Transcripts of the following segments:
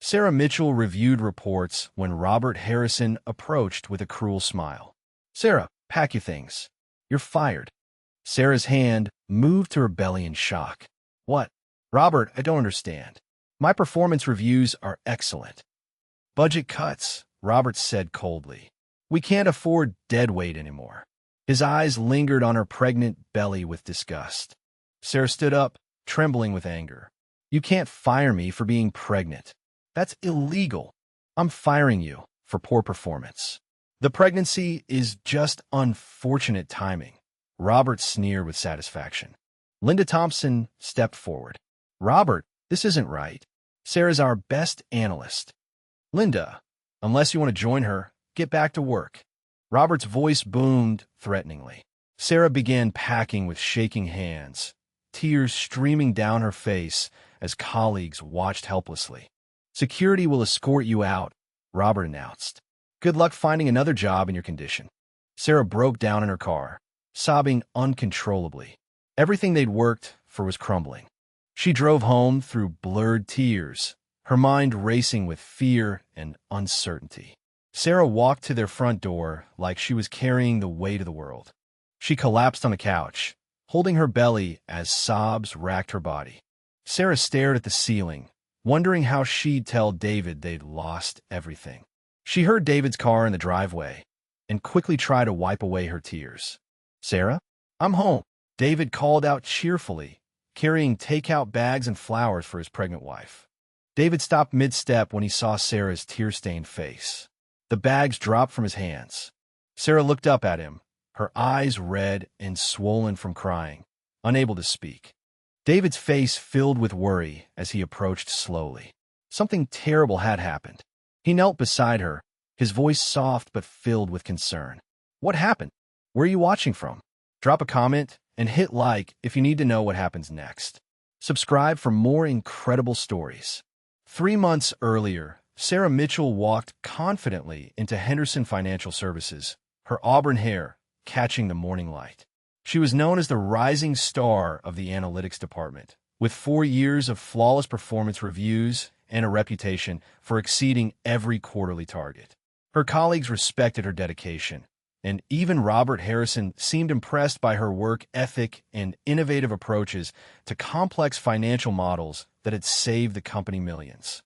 Sarah Mitchell reviewed reports when Robert Harrison approached with a cruel smile. "Sarah, pack your things. You're fired." Sarah's hand moved to her belly in shock. "What? Robert, I don't understand. My performance reviews are excellent." "Budget cuts," Robert said coldly. "We can't afford dead weight anymore." His eyes lingered on her pregnant belly with disgust. Sarah stood up, trembling with anger. "You can't fire me for being pregnant. That's illegal. I'm firing you for poor performance. The pregnancy is just unfortunate timing." Robert sneered with satisfaction. Linda Thompson stepped forward. "Robert, this isn't right. Sarah's our best analyst." "Linda, unless you want to join her, get back to work." Robert's voice boomed threateningly. Sarah began packing with shaking hands, tears streaming down her face as colleagues watched helplessly. "Security will escort you out," Robert announced. "Good luck finding another job in your condition." Sarah broke down in her car, sobbing uncontrollably. Everything they'd worked for was crumbling. She drove home through blurred tears, her mind racing with fear and uncertainty. Sarah walked to their front door like she was carrying the weight of the world. She collapsed on the couch, holding her belly as sobs racked her body. Sarah stared at the ceiling, wondering how she'd tell David they'd lost everything. She heard David's car in the driveway and quickly tried to wipe away her tears. "Sarah, I'm home," David called out cheerfully, carrying takeout bags and flowers for his pregnant wife. David stopped mid-step when he saw Sarah's tear-stained face. The bags dropped from his hands. Sarah looked up at him, her eyes red and swollen from crying, unable to speak. David's face filled with worry as he approached slowly. Something terrible had happened. He knelt beside her, his voice soft but filled with concern. "What happened? Where are you watching from?" Drop a comment and hit like if you need to know what happens next. Subscribe for more incredible stories. 3 months earlier, Sarah Mitchell walked confidently into Henderson Financial Services, her auburn hair catching the morning light. She was known as the rising star of the analytics department, with 4 years of flawless performance reviews and a reputation for exceeding every quarterly target. Her colleagues respected her dedication, and even Robert Harrison seemed impressed by her work ethic and innovative approaches to complex financial models that had saved the company millions.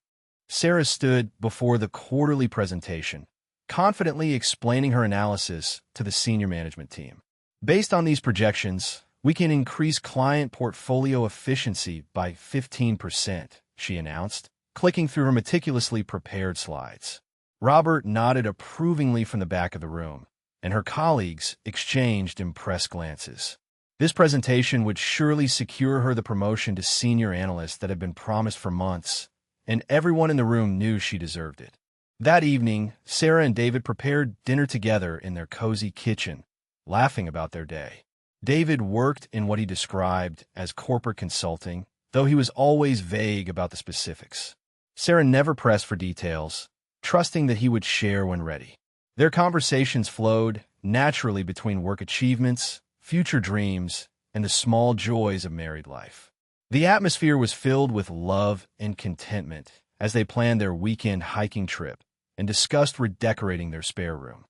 Sarah stood before the quarterly presentation, confidently explaining her analysis to the senior management team. "Based on these projections, we can increase client portfolio efficiency by 15%, she announced, clicking through her meticulously prepared slides. Robert nodded approvingly from the back of the room, and her colleagues exchanged impressed glances. This presentation would surely secure her the promotion to senior analyst that had been promised for months, and everyone in the room knew she deserved it. That evening, Sarah and David prepared dinner together in their cozy kitchen, laughing about their day. David worked in what he described as corporate consulting, though he was always vague about the specifics. Sarah never pressed for details, trusting that he would share when ready. Their conversations flowed naturally between work achievements, future dreams, and the small joys of married life. The atmosphere was filled with love and contentment as they planned their weekend hiking trip and discussed redecorating their spare room.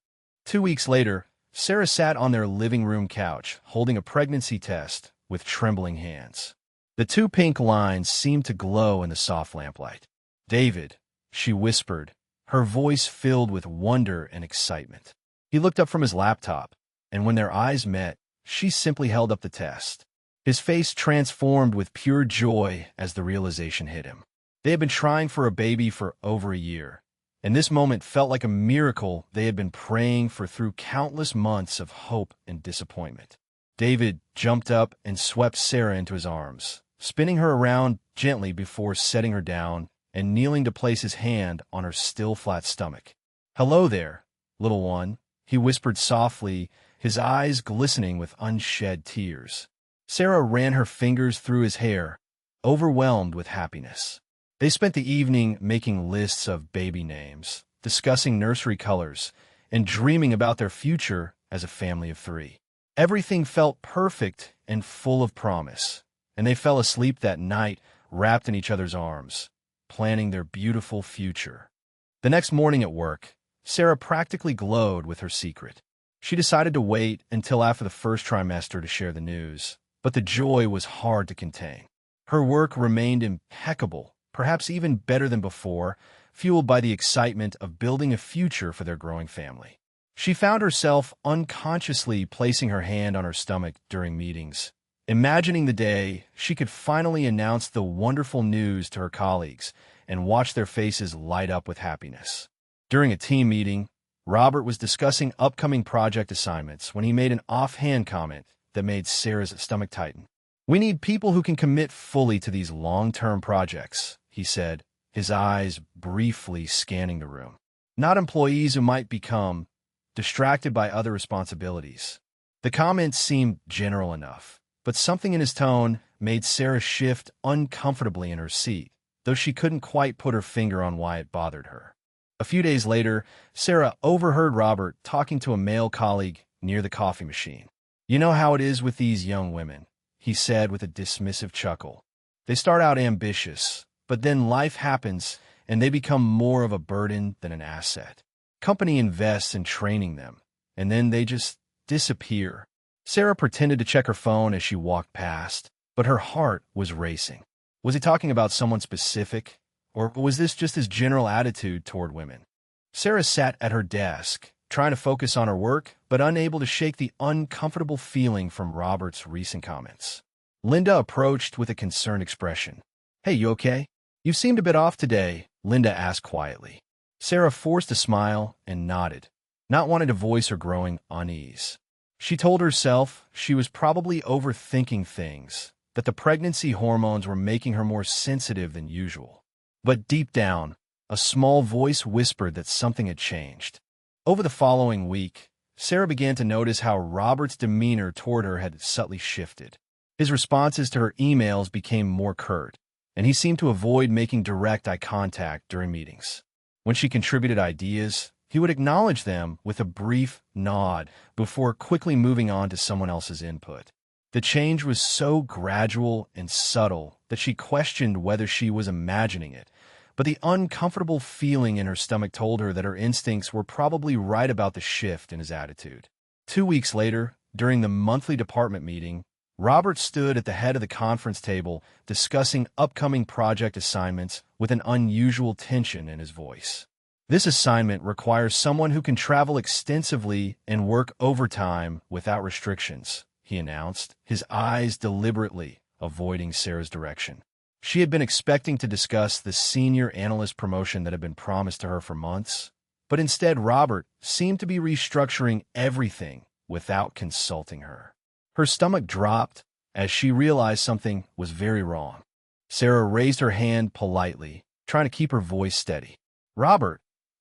2 weeks later, Sarah sat on their living room couch, holding a pregnancy test with trembling hands. The 2 pink lines seemed to glow in the soft lamplight. "David," she whispered, her voice filled with wonder and excitement. He looked up from his laptop, and when their eyes met, she simply held up the test. His face transformed with pure joy as the realization hit him. They had been trying for a baby for over a year, and this moment felt like a miracle they had been praying for through countless months of hope and disappointment. David jumped up and swept Sarah into his arms, spinning her around gently before setting her down and kneeling to place his hand on her still flat stomach. "Hello there, little one," he whispered softly, his eyes glistening with unshed tears. Sarah ran her fingers through his hair, overwhelmed with happiness. They spent the evening making lists of baby names, discussing nursery colors, and dreaming about their future as a family of 3. Everything felt perfect and full of promise, and they fell asleep that night wrapped in each other's arms, planning their beautiful future. The next morning at work, Sarah practically glowed with her secret. She decided to wait until after the first trimester to share the news, but the joy was hard to contain. Her work remained impeccable, perhaps even better than before, fueled by the excitement of building a future for their growing family. She found herself unconsciously placing her hand on her stomach during meetings, imagining the day she could finally announce the wonderful news to her colleagues and watch their faces light up with happiness. During a team meeting, Robert was discussing upcoming project assignments when he made an offhand comment that made Sarah's stomach tighten. "We need people who can commit fully to these long-term projects," he said, his eyes briefly scanning the room. "Not employees who might become distracted by other responsibilities." The comment seemed general enough, but something in his tone made Sarah shift uncomfortably in her seat, though she couldn't quite put her finger on why it bothered her. A few days later, Sarah overheard Robert talking to a male colleague near the coffee machine. "You know how it is with these young women," he said with a dismissive chuckle. "They start out ambitious, but then life happens and they become more of a burden than an asset. Company invests in training them, and then they just disappear." Sarah pretended to check her phone as she walked past, but her heart was racing. Was he talking about someone specific, or was this just his general attitude toward women? Sarah sat at her desk, trying to focus on her work, but unable to shake the uncomfortable feeling from Robert's recent comments. Linda approached with a concerned expression. "Hey, you okay? You seemed a bit off today," Linda asked quietly. Sarah forced a smile and nodded, not wanting to voice her growing unease. She told herself she was probably overthinking things, that the pregnancy hormones were making her more sensitive than usual. But deep down, a small voice whispered that something had changed. Over the following week, Sarah began to notice how Robert's demeanor toward her had subtly shifted. His responses to her emails became more curt, and he seemed to avoid making direct eye contact during meetings. When she contributed ideas, he would acknowledge them with a brief nod before quickly moving on to someone else's input. The change was so gradual and subtle that she questioned whether she was imagining it, but the uncomfortable feeling in her stomach told her that her instincts were probably right about the shift in his attitude. 2 weeks later, during the monthly department meeting, Robert stood at the head of the conference table discussing upcoming project assignments with an unusual tension in his voice. "This assignment requires someone who can travel extensively and work overtime without restrictions," he announced, his eyes deliberately avoiding Sarah's direction. She had been expecting to discuss the senior analyst promotion that had been promised to her for months, but instead Robert seemed to be restructuring everything without consulting her. Her stomach dropped as she realized something was very wrong. Sarah raised her hand politely, trying to keep her voice steady. "Robert,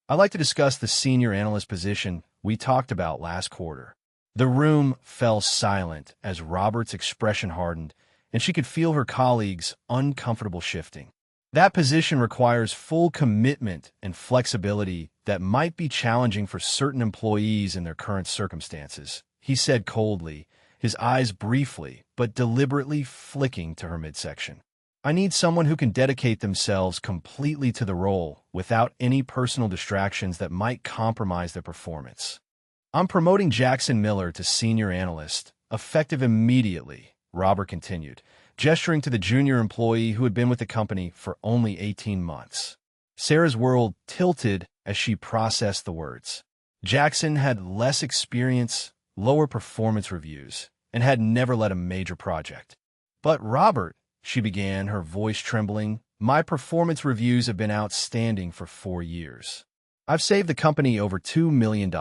I'd like to discuss the senior analyst position we talked about last quarter." The room fell silent as Robert's expression hardened, and she could feel her colleagues' uncomfortable shifting. "That position requires full commitment and flexibility that might be challenging for certain employees in their current circumstances," he said coldly, his eyes briefly but deliberately flicking to her midsection. "I need someone who can dedicate themselves completely to the role without any personal distractions that might compromise their performance. I'm promoting Jackson Miller to senior analyst, effective immediately," Robert continued, gesturing to the junior employee who had been with the company for only 18 months. Sarah's world tilted as she processed the words. Jackson had less experience, lower performance reviews, and had never led a major project. "But Robert," she began, her voice trembling, "my performance reviews have been outstanding for 4 years. I've saved the company over $2 million.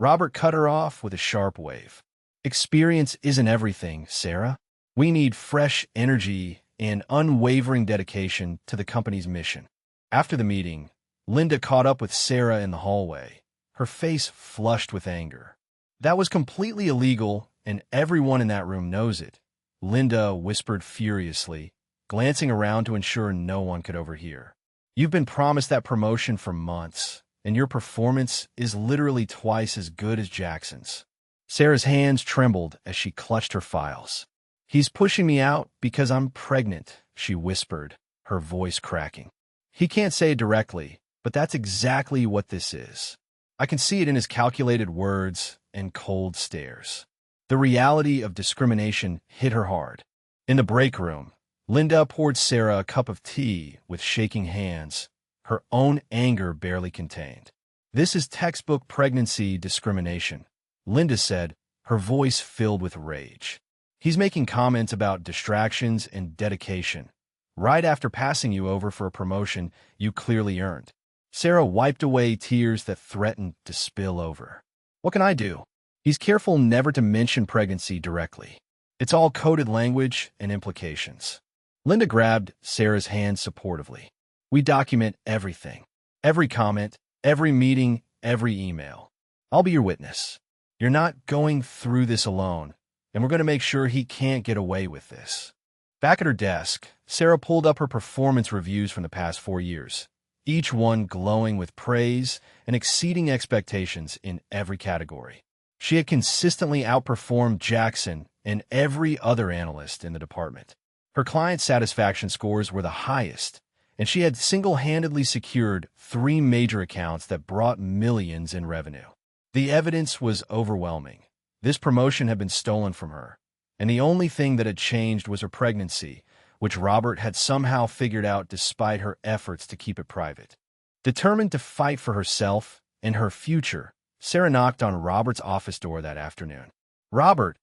Robert cut her off with a sharp wave. "Experience isn't everything, Sarah. We need fresh energy and unwavering dedication to the company's mission." After the meeting, Linda caught up with Sarah in the hallway, her face flushed with anger. "That was completely illegal, and everyone in that room knows it," Linda whispered furiously, glancing around to ensure no one could overhear. "You've been promised that promotion for months, and your performance is literally twice as good as Jackson's." Sarah's hands trembled as she clutched her files. "He's pushing me out because I'm pregnant," she whispered, her voice cracking. He can't say it directly, but that's exactly what this is. I can see it in his calculated words and cold stares. The reality of discrimination hit her hard. In the break room, Linda poured Sarah a cup of tea with shaking hands, her own anger barely contained. "This is textbook pregnancy discrimination," Linda said, her voice filled with rage. "He's making comments about distractions and dedication, right after passing you over for a promotion you clearly earned." Sarah wiped away tears that threatened to spill over. "What can I do? He's careful never to mention pregnancy directly. It's all coded language and implications." Linda grabbed Sarah's hand supportively. "We document everything. Every comment, every meeting, every email. I'll be your witness. You're not going through this alone, and we're going to make sure he can't get away with this." Back at her desk, Sarah pulled up her performance reviews from the past 4 years, each one glowing with praise and exceeding expectations in every category. She had consistently outperformed Jackson and every other analyst in the department. Her client satisfaction scores were the highest, and she had single-handedly secured 3 major accounts that brought millions in revenue. The evidence was overwhelming. This promotion had been stolen from her, and the only thing that had changed was her pregnancy, which Robert had somehow figured out despite her efforts to keep it private. Determined to fight for herself and her future, Sarah knocked on Robert's office door that afternoon. "Robert,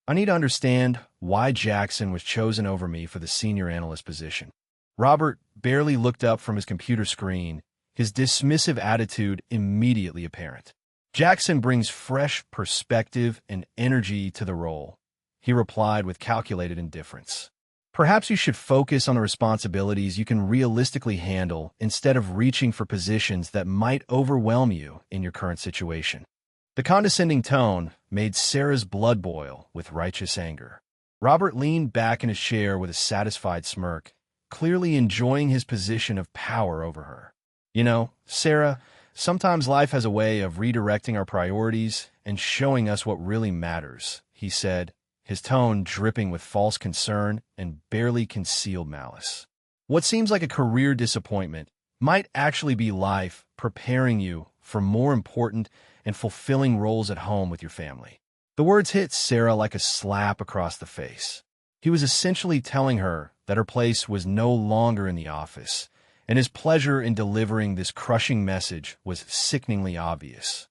I need to understand why Jackson was chosen over me for the senior analyst position." Robert barely looked up from his computer screen, his dismissive attitude immediately apparent. "Jackson brings fresh perspective and energy to the role," he replied with calculated indifference. "Perhaps you should focus on the responsibilities you can realistically handle instead of reaching for positions that might overwhelm you in your current situation." The condescending tone made Sarah's blood boil with righteous anger. Robert leaned back in his chair with a satisfied smirk, clearly enjoying his position of power over her. "You know, Sarah, sometimes life has a way of redirecting our priorities and showing us what really matters," he said, his tone dripping with false concern and barely concealed malice. "What seems like a career disappointment might actually be life preparing you for more important and fulfilling roles at home with your family." The words hit Sarah like a slap across the face. He was essentially telling her that her place was no longer in the office, and his pleasure in delivering this crushing message was sickeningly obvious.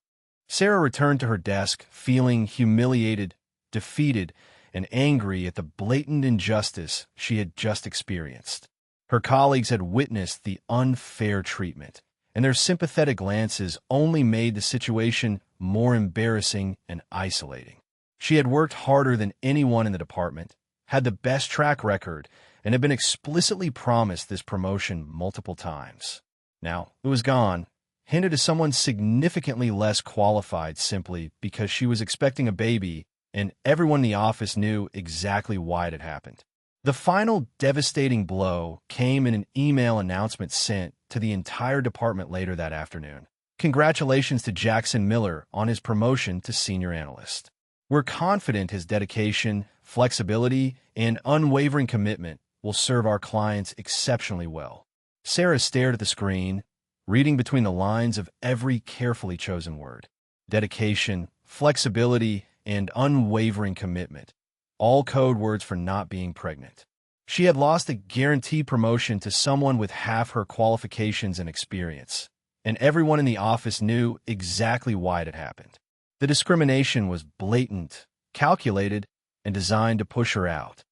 Sarah returned to her desk, feeling humiliated, defeated, and angry at the blatant injustice she had just experienced. Her colleagues had witnessed the unfair treatment, and their sympathetic glances only made the situation more embarrassing and isolating. She had worked harder than anyone in the department, had the best track record, and had been explicitly promised this promotion multiple times. Now, it was gone, handed to someone significantly less qualified simply because she was expecting a baby, and everyone in the office knew exactly why it had happened. The final devastating blow came in an email announcement sent to the entire department later that afternoon. "Congratulations to Jackson Miller on his promotion to senior analyst. We're confident his dedication, flexibility, and unwavering commitment will serve our clients exceptionally well." Sarah stared at the screen, reading between the lines of every carefully chosen word. Dedication, flexibility, and unwavering commitment, all code words for not being pregnant. She had lost a guaranteed promotion to someone with half her qualifications and experience, and everyone in the office knew exactly why it had happened. The discrimination was blatant, calculated, and designed to push her out.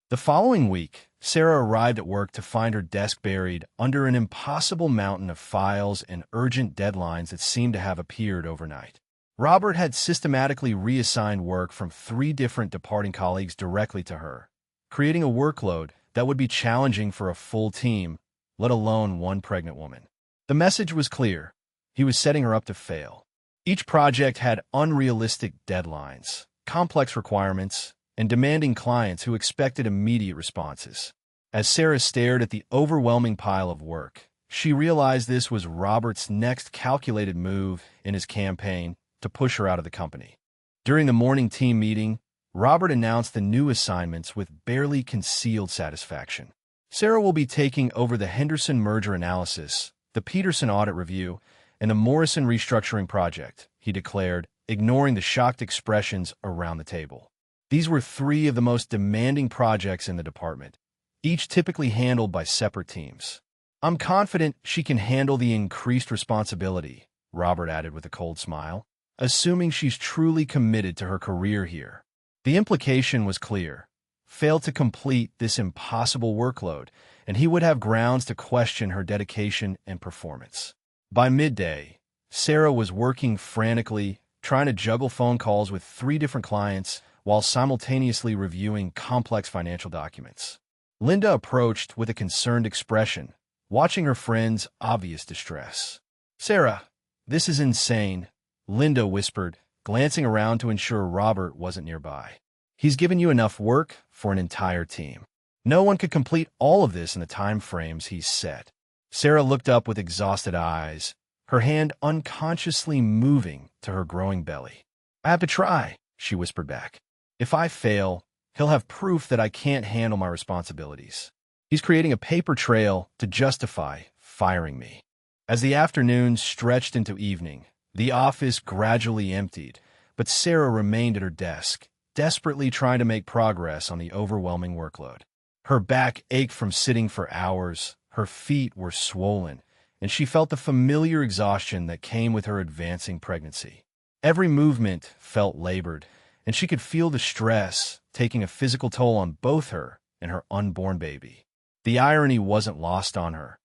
The following week, Sarah arrived at work to find her desk buried under an impossible mountain of files and urgent deadlines that seemed to have appeared overnight. Robert had systematically reassigned work from 3 different departing colleagues directly to her, creating a workload that would be challenging for a full team, let alone one pregnant woman. The message was clear. He was setting her up to fail. Each project had unrealistic deadlines, complex requirements, and demanding clients who expected immediate responses. As Sarah stared at the overwhelming pile of work, she realized this was Robert's next calculated move in his campaign to push her out of the company. During the morning team meeting, Robert announced the new assignments with barely concealed satisfaction. Sarah will be taking over the Henderson merger analysis, the Peterson audit review, and the Morrison restructuring project, he declared, ignoring the shocked expressions around the table. These were three of the most demanding projects in the department, each typically handled by separate teams. I'm confident she can handle the increased responsibility, Robert added with a cold smile, assuming she's truly committed to her career here. The implication was clear. Fail to complete this impossible workload, and he would have grounds to question her dedication and performance. By midday, Sarah was working frantically, trying to juggle phone calls with 3 different clients while simultaneously reviewing complex financial documents. Linda approached with a concerned expression, watching her friend's obvious distress. "Sarah, this is insane," Linda whispered, glancing around to ensure Robert wasn't nearby. "He's given you enough work for an entire team. No one could complete all of this in the time frames he's set." Sarah looked up with exhausted eyes, her hand unconsciously moving to her growing belly. "I have to try," she whispered back. "If I fail, he'll have proof that I can't handle my responsibilities. He's creating a paper trail to justify firing me." As the afternoon stretched into evening, the office gradually emptied, but Sarah remained at her desk, desperately trying to make progress on the overwhelming workload. Her back ached from sitting for hours, her feet were swollen, and she felt the familiar exhaustion that came with her advancing pregnancy. Every movement felt labored, and she could feel the stress taking a physical toll on both her and her unborn baby. The irony wasn't lost on her.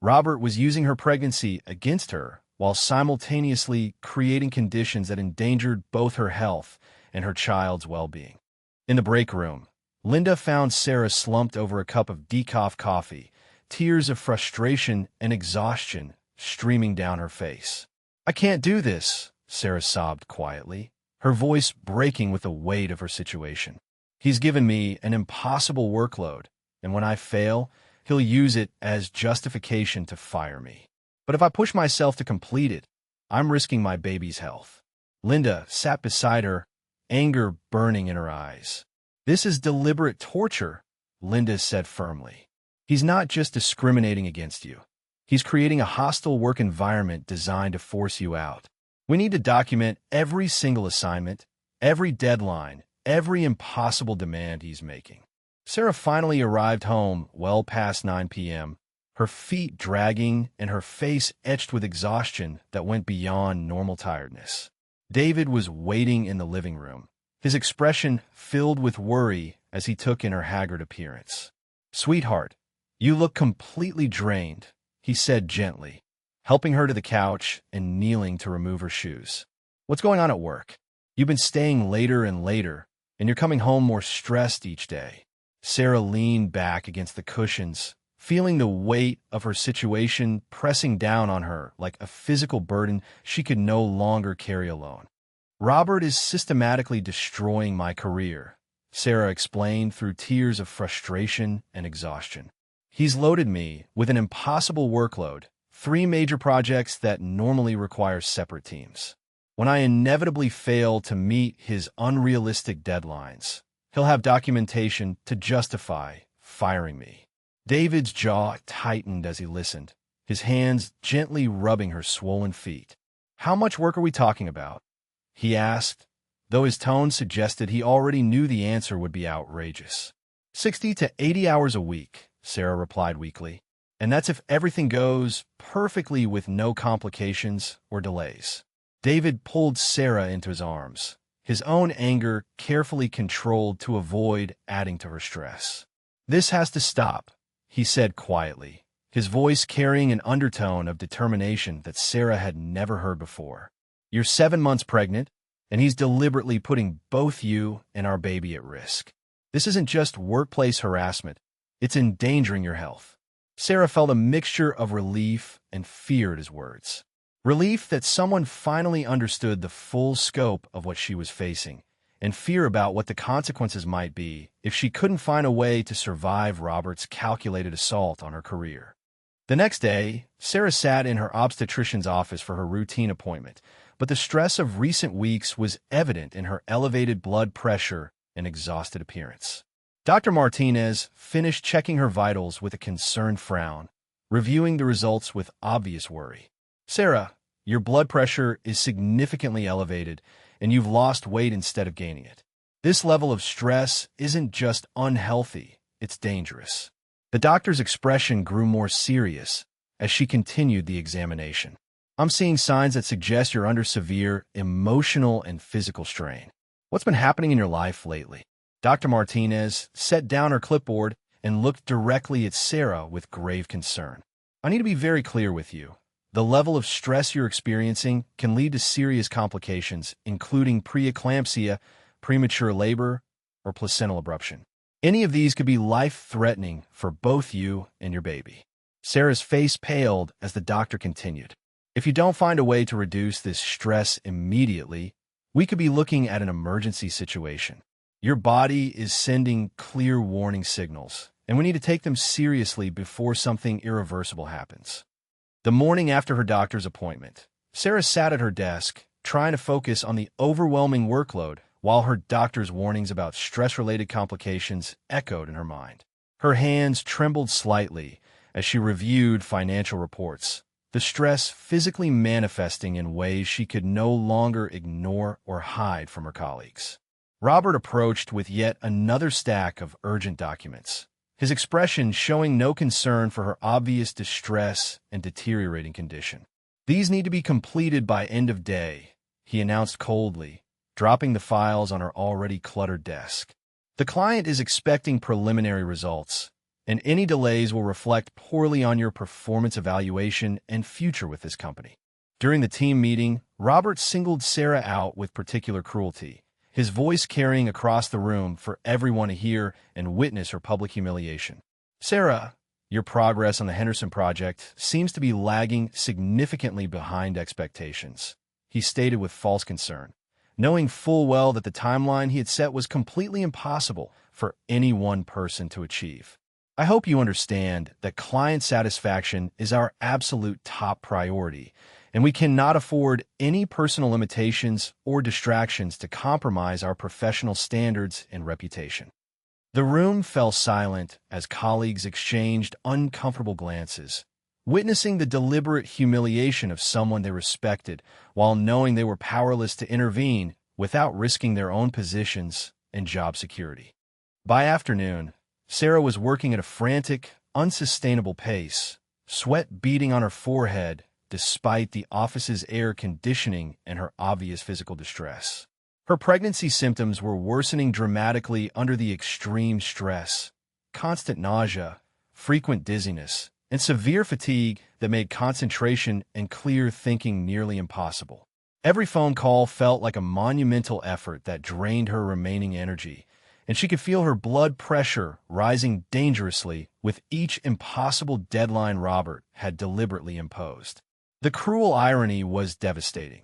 Robert was using her pregnancy against her while simultaneously creating conditions that endangered both her health and her child's well-being. In the break room, Linda found Sarah slumped over a cup of decaf coffee, tears of frustration and exhaustion streaming down her face. "I can't do this," Sarah sobbed quietly, her voice breaking with the weight of her situation. "He's given me an impossible workload, and when I fail, he'll use it as justification to fire me. But if I push myself to complete it, I'm risking my baby's health." Linda sat beside her, anger burning in her eyes. "This is deliberate torture," Linda said firmly. "He's not just discriminating against you. He's creating a hostile work environment designed to force you out. We need to document every single assignment, every deadline, every impossible demand he's making." Sarah finally arrived home well past 9 p.m., her feet dragging and her face etched with exhaustion that went beyond normal tiredness. David was waiting in the living room, his expression filled with worry as he took in her haggard appearance. "Sweetheart, you look completely drained," he said gently, helping her to the couch and kneeling to remove her shoes. "What's going on at work? You've been staying later and later, and you're coming home more stressed each day." Sarah leaned back against the cushions, feeling the weight of her situation pressing down on her like a physical burden she could no longer carry alone. "Robert is systematically destroying my career," Sarah explained through tears of frustration and exhaustion. "He's loaded me with an impossible workload, 3 major projects that normally require separate teams. When I inevitably fail to meet his unrealistic deadlines, he'll have documentation to justify firing me." David's jaw tightened as he listened, his hands gently rubbing her swollen feet. "How much work are we talking about?" he asked, though his tone suggested he already knew the answer would be outrageous. 60 to 80 hours a week, Sarah replied weakly, "and that's if everything goes perfectly with no complications or delays." David pulled Sarah into his arms, his own anger carefully controlled to avoid adding to her stress. "This has to stop," he said quietly, his voice carrying an undertone of determination that Sarah had never heard before. "You're 7 months pregnant, and he's deliberately putting both you and our baby at risk. This isn't just workplace harassment, it's endangering your health." Sarah felt a mixture of relief and fear at his words. Relief that someone finally understood the full scope of what she was facing, and fear about what the consequences might be if she couldn't find a way to survive Robert's calculated assault on her career. The next day, Sarah sat in her obstetrician's office for her routine appointment, but the stress of recent weeks was evident in her elevated blood pressure and exhausted appearance. Dr. Martinez finished checking her vitals with a concerned frown, reviewing the results with obvious worry. Sarah, your blood pressure is significantly elevated, and you've lost weight instead of gaining it. This level of stress isn't just unhealthy, it's dangerous. The doctor's expression grew more serious as she continued the examination. I'm seeing signs that suggest you're under severe emotional and physical strain. What's been happening in your life lately? Dr. Martinez set down her clipboard and looked directly at Sarah with grave concern. I need to be very clear with you. The level of stress you're experiencing can lead to serious complications, including preeclampsia, premature labor, or placental abruption. Any of these could be life-threatening for both you and your baby. Sarah's face paled as the doctor continued. If you don't find a way to reduce this stress immediately, we could be looking at an emergency situation. Your body is sending clear warning signals, and we need to take them seriously before something irreversible happens. The morning after her doctor's appointment, Sarah sat at her desk, trying to focus on the overwhelming workload while her doctor's warnings about stress-related complications echoed in her mind. Her hands trembled slightly as she reviewed financial reports, the stress physically manifesting in ways she could no longer ignore or hide from her colleagues. Robert approached with yet another stack of urgent documents, his expression showing no concern for her obvious distress and deteriorating condition. "These need to be completed by end of day," he announced coldly, dropping the files on her already cluttered desk. "The client is expecting preliminary results, and any delays will reflect poorly on your performance evaluation and future with this company." During the team meeting, Robert singled Sarah out with particular cruelty, his voice carrying across the room for everyone to hear and witness her public humiliation. "Sarah, your progress on the Henderson project seems to be lagging significantly behind expectations," he stated with false concern, knowing full well that the timeline he had set was completely impossible for any one person to achieve. "I hope you understand that client satisfaction is our absolute top priority, and we cannot afford any personal limitations or distractions to compromise our professional standards and reputation." The room fell silent as colleagues exchanged uncomfortable glances, witnessing the deliberate humiliation of someone they respected while knowing they were powerless to intervene without risking their own positions and job security. By afternoon, Sarah was working at a frantic, unsustainable pace, sweat beading on her forehead despite the office's air conditioning and her obvious physical distress. Her pregnancy symptoms were worsening dramatically under the extreme stress, constant nausea, frequent dizziness, and severe fatigue that made concentration and clear thinking nearly impossible. Every phone call felt like a monumental effort that drained her remaining energy, and she could feel her blood pressure rising dangerously with each impossible deadline Robert had deliberately imposed. The cruel irony was devastating.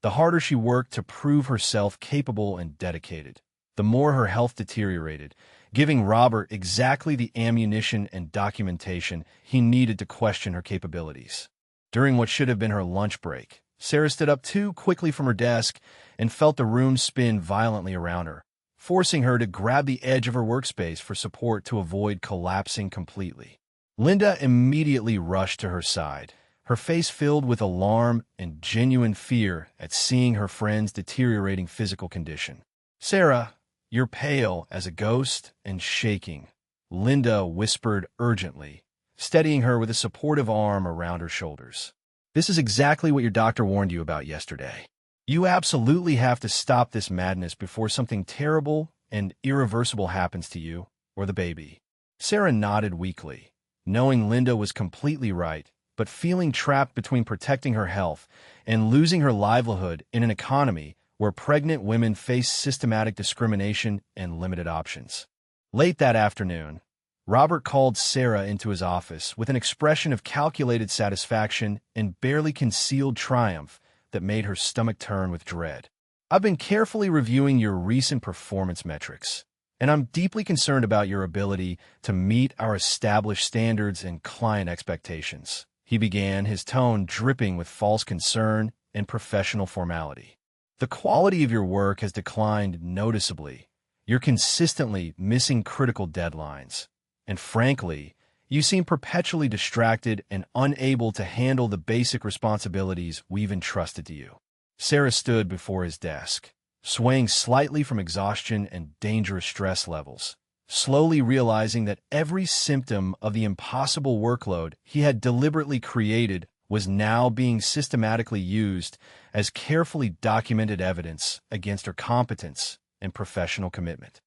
The harder she worked to prove herself capable and dedicated, the more her health deteriorated, giving Robert exactly the ammunition and documentation he needed to question her capabilities. During what should have been her lunch break, Sarah stood up too quickly from her desk and felt the room spin violently around her, forcing her to grab the edge of her workspace for support to avoid collapsing completely. Linda immediately rushed to her side, her face filled with alarm and genuine fear at seeing her friend's deteriorating physical condition. "Sarah, you're pale as a ghost and shaking," Linda whispered urgently, steadying her with a supportive arm around her shoulders. "This is exactly what your doctor warned you about yesterday. You absolutely have to stop this madness before something terrible and irreversible happens to you or the baby." Sarah nodded weakly, knowing Linda was completely right, but feeling trapped between protecting her health and losing her livelihood in an economy where pregnant women face systematic discrimination and limited options. Late that afternoon, Robert called Sarah into his office with an expression of calculated satisfaction and barely concealed triumph that made her stomach turn with dread. "I've been carefully reviewing your recent performance metrics, and I'm deeply concerned about your ability to meet our established standards and client expectations," he began, his tone dripping with false concern and professional formality. "The quality of your work has declined noticeably, You're consistently missing critical deadlines. And frankly, you seem perpetually distracted and unable to handle the basic responsibilities we've entrusted to you. Sarah stood before his desk, swaying slightly from exhaustion and dangerous stress levels, slowly realizing that every symptom of the impossible workload he had deliberately created was now being systematically used as carefully documented evidence against her competence and professional commitment.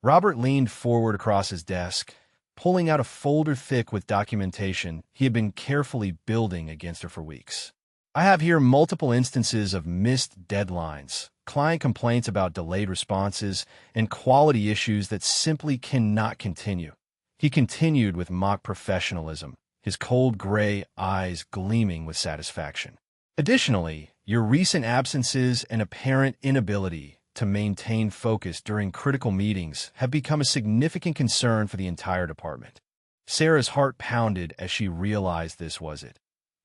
Robert leaned forward across his desk, pulling out a folder thick with documentation he had been carefully building against her for weeks. I have here multiple instances of missed deadlines, client complaints about delayed responses, and quality issues that simply cannot continue. He continued with mock professionalism, his cold gray eyes gleaming with satisfaction. Additionally, your recent absences and apparent inability to maintain focus during critical meetings have become a significant concern for the entire department. Sarah's heart pounded as she realized this was it.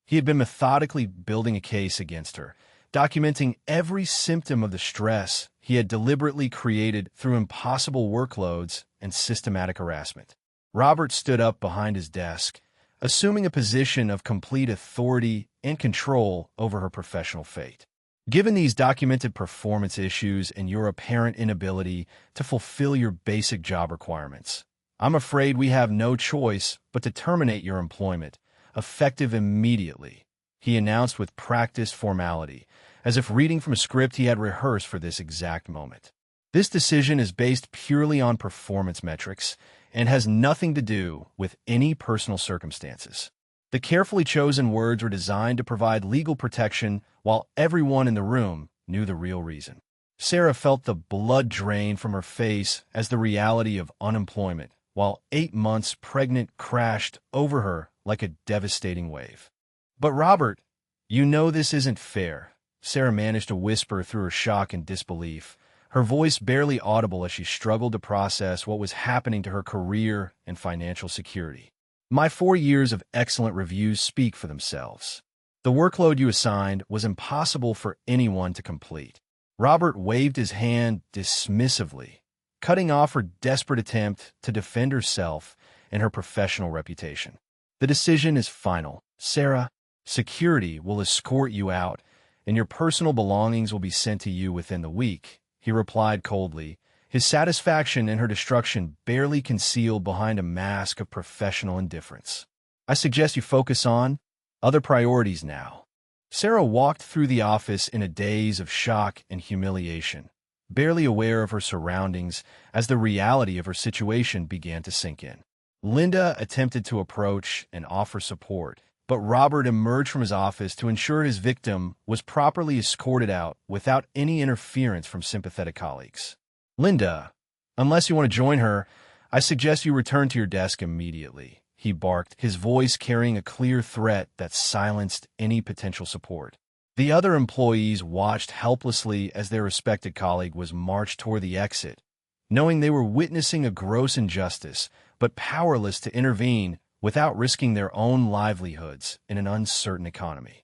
He had been methodically building a case against her, documenting every symptom of the stress he had deliberately created through impossible workloads and systematic harassment. Robert stood up behind his desk, assuming a position of complete authority and control over her professional fate. Given these documented performance issues and your apparent inability to fulfill your basic job requirements, I'm afraid we have no choice but to terminate your employment, effective immediately, he announced with practiced formality, as if reading from a script he had rehearsed for this exact moment. This decision is based purely on performance metrics and has nothing to do with any personal circumstances. The carefully chosen words were designed to provide legal protection while everyone in the room knew the real reason. Sarah felt the blood drain from her face as the reality of unemployment, while 8 months pregnant, crashed over her like a devastating wave. "But Robert, you know this isn't fair," Sarah managed to whisper through her shock and disbelief, her voice barely audible as she struggled to process what was happening to her career and financial security. "My 4 years of excellent reviews speak for themselves. The workload you assigned was impossible for anyone to complete." Robert waved his hand dismissively, cutting off her desperate attempt to defend herself and her professional reputation. "The decision is final, Sarah. Security will escort you out, and your personal belongings will be sent to you within the week," he replied coldly, his satisfaction and her destruction barely concealed behind a mask of professional indifference. "I suggest you focus on other priorities now." Sarah walked through the office in a daze of shock and humiliation, barely aware of her surroundings as the reality of her situation began to sink in. Linda attempted to approach and offer support, but Robert emerged from his office to ensure his victim was properly escorted out without any interference from sympathetic colleagues. "Linda, unless you want to join her, I suggest you return to your desk immediately," he barked, his voice carrying a clear threat that silenced any potential support. The other employees watched helplessly as their respected colleague was marched toward the exit, knowing they were witnessing a gross injustice, but powerless to intervene without risking their own livelihoods in an uncertain economy.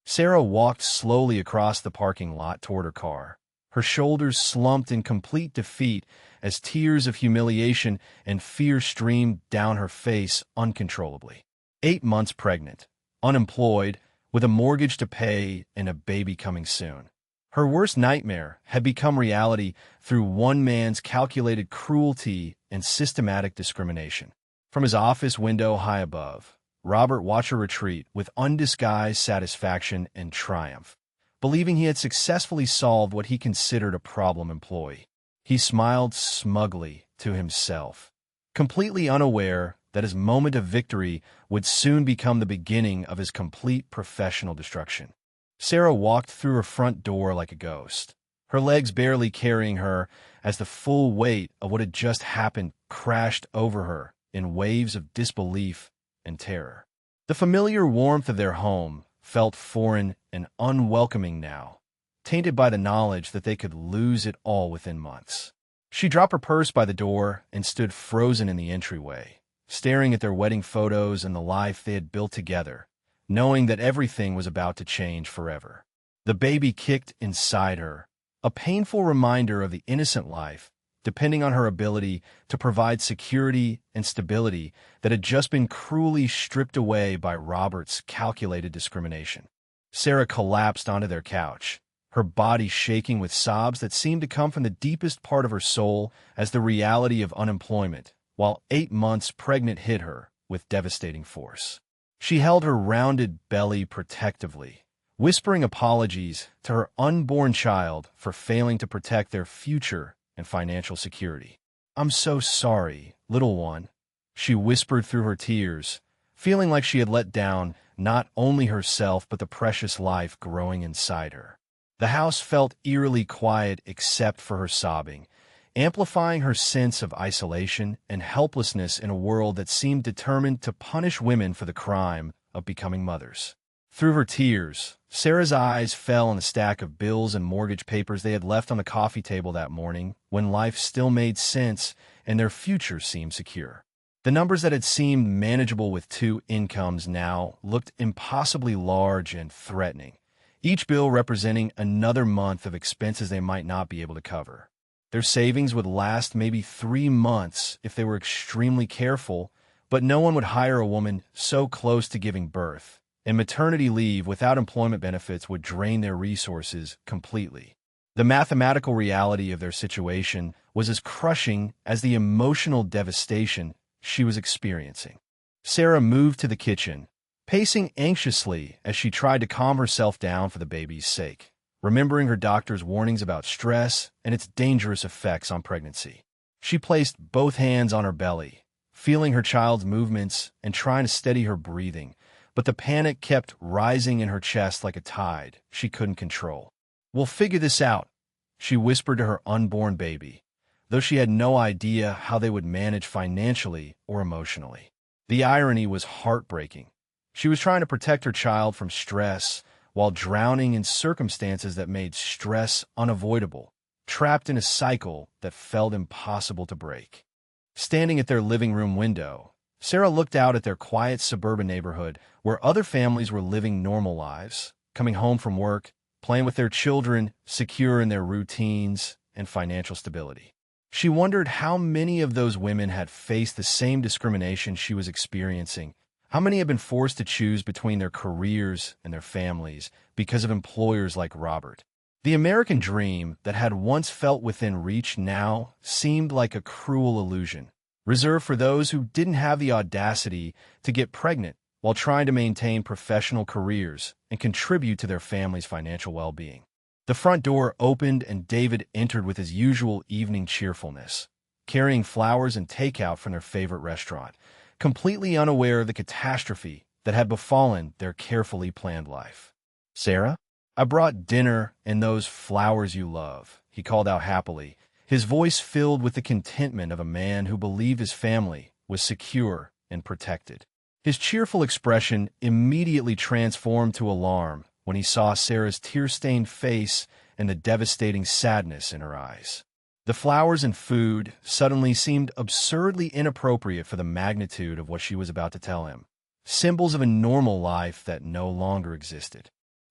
Sarah walked slowly across the parking lot toward her car, her shoulders slumped in complete defeat as tears of humiliation and fear streamed down her face uncontrollably. 8 months pregnant, unemployed, with a mortgage to pay and a baby coming soon. Her worst nightmare had become reality through one man's calculated cruelty and systematic discrimination. From his office window high above, Robert watched her retreat with undisguised satisfaction and triumph, believing he had successfully solved what he considered a problem employee. He smiled smugly to himself, completely unaware that his moment of victory would soon become the beginning of his complete professional destruction. Sarah walked through her front door like a ghost, her legs barely carrying her as the full weight of what had just happened crashed over her in waves of disbelief and terror. The familiar warmth of their home felt foreign and unwelcoming now, tainted by the knowledge that they could lose it all within months. She dropped her purse by the door and stood frozen in the entryway, staring at their wedding photos and the life they had built together, knowing that everything was about to change forever. The baby kicked inside her, a painful reminder of the innocent life depending on her ability to provide security and stability that had just been cruelly stripped away by Robert's calculated discrimination. Sarah collapsed onto their couch, her body shaking with sobs that seemed to come from the deepest part of her soul as the reality of unemployment, while 8 months pregnant hit her with devastating force. She held her rounded belly protectively, whispering apologies to her unborn child for failing to protect their future and financial security. "I'm so sorry, little one," she whispered through her tears, feeling like she had let down not only herself but the precious life growing inside her. The house felt eerily quiet except for her sobbing, amplifying her sense of isolation and helplessness in a world that seemed determined to punish women for the crime of becoming mothers. Through her tears, Sarah's eyes fell on the stack of bills and mortgage papers they had left on the coffee table that morning when life still made sense and their future seemed secure. The numbers that had seemed manageable with 2 incomes now looked impossibly large and threatening, each bill representing another month of expenses they might not be able to cover. Their savings would last maybe 3 months if they were extremely careful, but no one would hire a woman so close to giving birth, and maternity leave without employment benefits would drain their resources completely. The mathematical reality of their situation was as crushing as the emotional devastation she was experiencing. Sarah moved to the kitchen, pacing anxiously as she tried to calm herself down for the baby's sake, remembering her doctor's warnings about stress and its dangerous effects on pregnancy. She placed both hands on her belly, feeling her child's movements and trying to steady her breathing, but the panic kept rising in her chest like a tide she couldn't control. "We'll figure this out," she whispered to her unborn baby, though she had no idea how they would manage financially or emotionally. The irony was heartbreaking. She was trying to protect her child from stress while drowning in circumstances that made stress unavoidable, trapped in a cycle that felt impossible to break. Standing at their living room window, Sarah looked out at their quiet suburban neighborhood where other families were living normal lives, coming home from work, playing with their children, secure in their routines and financial stability. She wondered how many of those women had faced the same discrimination she was experiencing, how many had been forced to choose between their careers and their families because of employers like Robert. The American dream that had once felt within reach now seemed like a cruel illusion, reserved for those who didn't have the audacity to get pregnant while trying to maintain professional careers and contribute to their family's financial well-being. The front door opened and David entered with his usual evening cheerfulness, carrying flowers and takeout from their favorite restaurant, completely unaware of the catastrophe that had befallen their carefully planned life. "Sarah, I brought dinner and those flowers you love," he called out happily, his voice filled with the contentment of a man who believed his family was secure and protected. His cheerful expression immediately transformed to alarm when he saw Sarah's tear-stained face and the devastating sadness in her eyes. The flowers and food suddenly seemed absurdly inappropriate for the magnitude of what she was about to tell him, symbols of a normal life that no longer existed.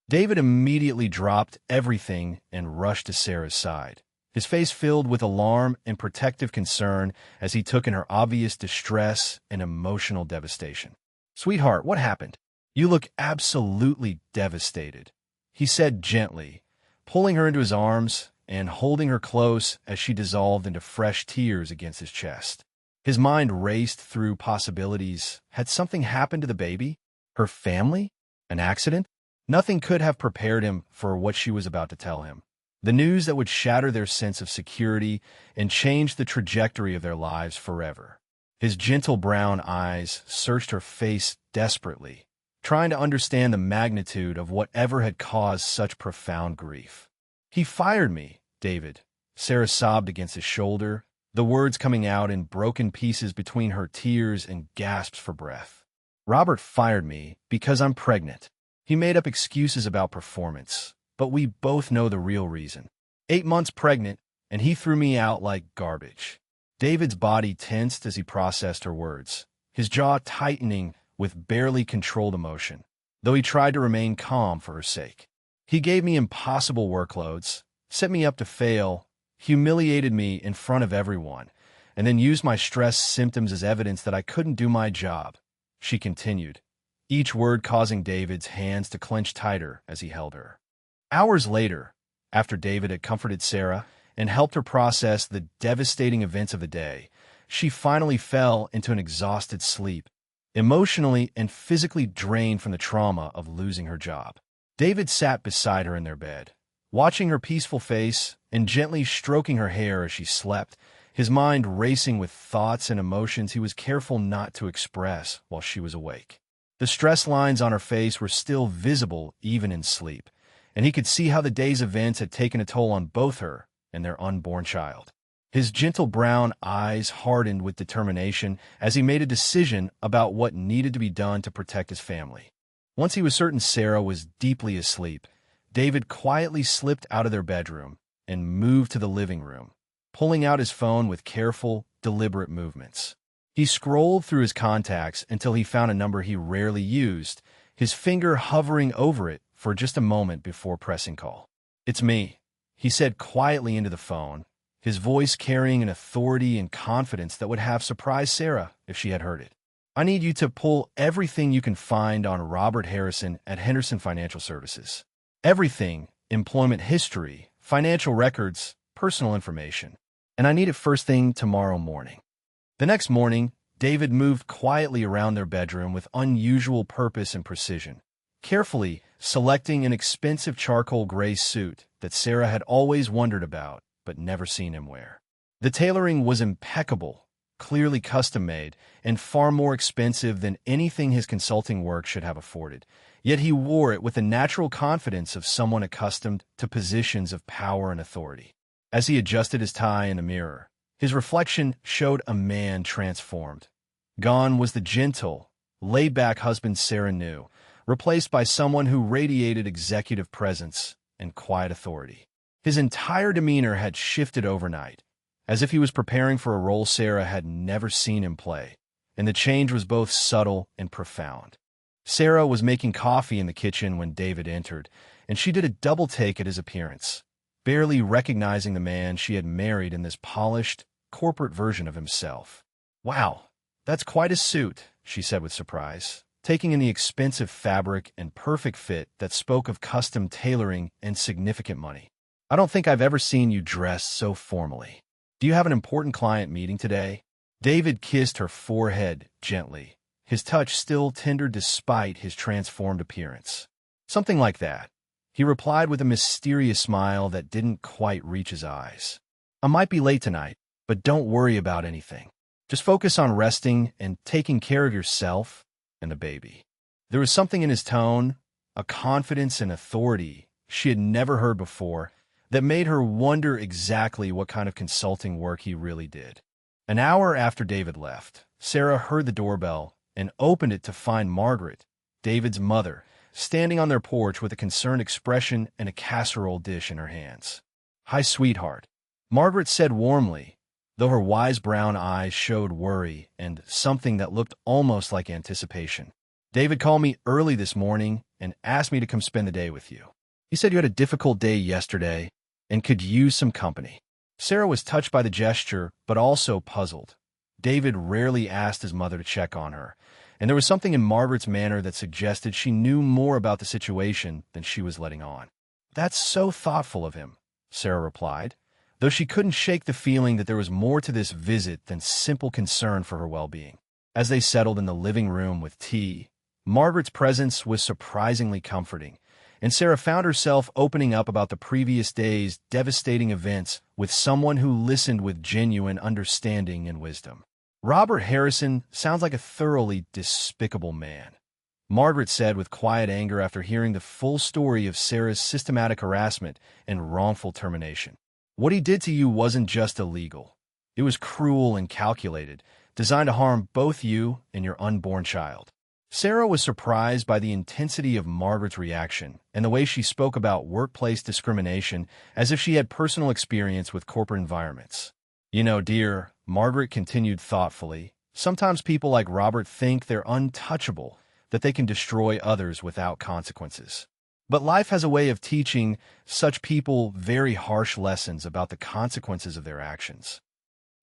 David immediately dropped everything and rushed to Sarah's side, his face filled with alarm and protective concern as he took in her obvious distress and emotional devastation. "Sweetheart, what happened? You look absolutely devastated," he said gently, pulling her into his arms and holding her close as she dissolved into fresh tears against his chest. His mind raced through possibilities. Had something happened to the baby? Her family? An accident? Nothing could have prepared him for what she was about to tell him. The news that would shatter their sense of security and change the trajectory of their lives forever. His gentle brown eyes searched her face desperately, trying to understand the magnitude of whatever had caused such profound grief. "He fired me, David," Sarah sobbed against his shoulder, the words coming out in broken pieces between her tears and gasps for breath. "Robert fired me because I'm pregnant. He made up excuses about performance, but we both know the real reason. 8 months pregnant, and he threw me out like garbage." David's body tensed as he processed her words, his jaw tightening with barely controlled emotion, though he tried to remain calm for her sake. "He gave me impossible workloads, set me up to fail," humiliated me in front of everyone, and then used my stress symptoms as evidence that I couldn't do my job," she continued, each word causing David's hands to clench tighter as he held her. Hours later, after David had comforted Sarah and helped her process the devastating events of the day, she finally fell into an exhausted sleep, emotionally and physically drained from the trauma of losing her job. David sat beside her in their bed, watching her peaceful face and gently stroking her hair as she slept, his mind racing with thoughts and emotions he was careful not to express while she was awake. The stress lines on her face were still visible even in sleep, and he could see how the day's events had taken a toll on both her and their unborn child. His gentle brown eyes hardened with determination as he made a decision about what needed to be done to protect his family. Once he was certain Sarah was deeply asleep, David quietly slipped out of their bedroom and moved to the living room, pulling out his phone with careful, deliberate movements. He scrolled through his contacts until he found a number he rarely used, his finger hovering over it for just a moment before pressing call. "It's me," he said quietly into the phone, his voice carrying an authority and confidence that would have surprised Sarah if she had heard it. "I need you to pull everything you can find on Robert Harrison at Henderson Financial Services. Everything, employment history, financial records, personal information. And I need it first thing tomorrow morning." The next morning, David moved quietly around their bedroom with unusual purpose and precision, carefully selecting an expensive charcoal gray suit that Sarah had always wondered about but never seen him wear. The tailoring was impeccable, clearly custom-made, and far more expensive than anything his consulting work should have afforded. Yet he wore it with the natural confidence of someone accustomed to positions of power and authority. As he adjusted his tie in the mirror, his reflection showed a man transformed. Gone was the gentle, laid-back husband Sarah knew, replaced by someone who radiated executive presence and quiet authority. His entire demeanor had shifted overnight, as if he was preparing for a role Sarah had never seen him play, and the change was both subtle and profound. Sarah was making coffee in the kitchen when David entered, and she did a double take at his appearance, barely recognizing the man she had married in this polished, corporate version of himself. "Wow, that's quite a suit," she said with surprise, taking in the expensive fabric and perfect fit that spoke of custom tailoring and significant money. "I don't think I've ever seen you dressed so formally. Do you have an important client meeting today?" David kissed her forehead gently, his touch still tender despite his transformed appearance. "Something like that," he replied with a mysterious smile that didn't quite reach his eyes. "I might be late tonight, but don't worry about anything. Just focus on resting and taking care of yourself and the baby." There was something in his tone, a confidence and authority she had never heard before, that made her wonder exactly what kind of consulting work he really did. An hour after David left, Sarah heard the doorbell and opened it to find Margaret, David's mother, standing on their porch with a concerned expression and a casserole dish in her hands. "Hi, sweetheart," Margaret said warmly, though her wise brown eyes showed worry and something that looked almost like anticipation. "David called me early this morning and asked me to come spend the day with you. He said you had a difficult day yesterday and could use some company." Sarah was touched by the gesture, but also puzzled. David rarely asked his mother to check on her, and there was something in Margaret's manner that suggested she knew more about the situation than she was letting on. "That's so thoughtful of him," Sarah replied, though she couldn't shake the feeling that there was more to this visit than simple concern for her well-being. As they settled in the living room with tea, Margaret's presence was surprisingly comforting, and Sarah found herself opening up about the previous day's devastating events with someone who listened with genuine understanding and wisdom. "Robert Harrison sounds like a thoroughly despicable man," Margaret said with quiet anger after hearing the full story of Sarah's systematic harassment and wrongful termination. "What he did to you wasn't just illegal. It was cruel and calculated, designed to harm both you and your unborn child." Sarah was surprised by the intensity of Margaret's reaction and the way she spoke about workplace discrimination as if she had personal experience with corporate environments. "You know, dear," Margaret continued thoughtfully, "sometimes people like Robert think they're untouchable, that they can destroy others without consequences. But life has a way of teaching such people very harsh lessons about the consequences of their actions.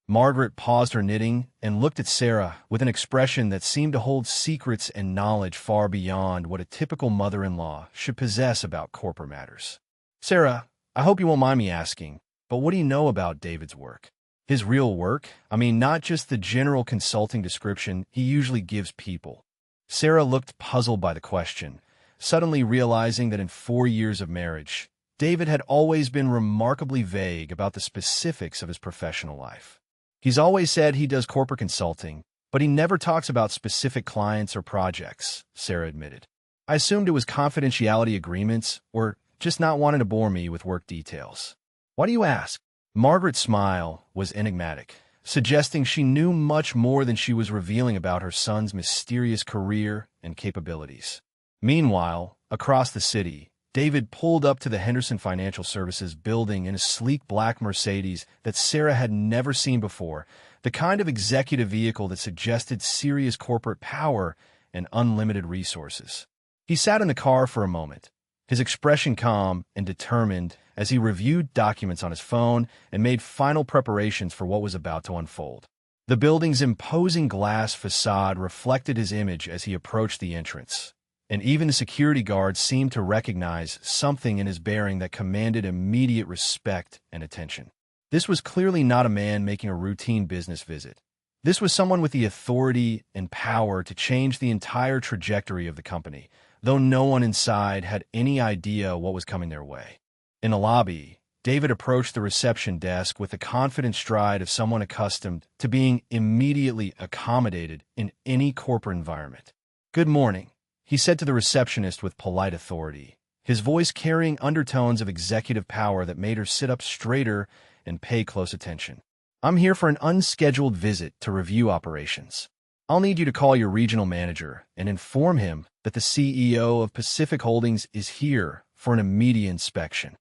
Margaret paused her knitting and looked at Sarah with an expression that seemed to hold secrets and knowledge far beyond what a typical mother-in-law should possess about corporate matters. "Sarah, I hope you won't mind me asking, but what do you know about David's work? His real work? I mean, not just the general consulting description he usually gives people." Sarah looked puzzled by the question, suddenly realizing that in 4 years of marriage, David had always been remarkably vague about the specifics of his professional life. "He's always said he does corporate consulting, but he never talks about specific clients or projects," Sarah admitted. "I assumed it was confidentiality agreements or just not wanting to bore me with work details." "Why do you ask?" Margaret's smile was enigmatic, suggesting she knew much more than she was revealing about her son's mysterious career and capabilities. Meanwhile, across the city, David pulled up to the Henderson Financial Services building in a sleek black Mercedes that Sarah had never seen before, the kind of executive vehicle that suggested serious corporate power and unlimited resources. He sat in the car for a moment, his expression calm and determined as he reviewed documents on his phone and made final preparations for what was about to unfold. The building's imposing glass facade reflected his image as he approached the entrance, and even the security guards seemed to recognize something in his bearing that commanded immediate respect and attention. This was clearly not a man making a routine business visit. This was someone with the authority and power to change the entire trajectory of the company, though no one inside had any idea what was coming their way. In the lobby, David approached the reception desk with the confident stride of someone accustomed to being immediately accommodated in any corporate environment. "Good morning," he said to the receptionist with polite authority, his voice carrying undertones of executive power that made her sit up straighter and pay close attention. "I'm here for an unscheduled visit to review operations. I'll need you to call your regional manager and inform him that the CEO of Pacific Holdings is here for an immediate inspection."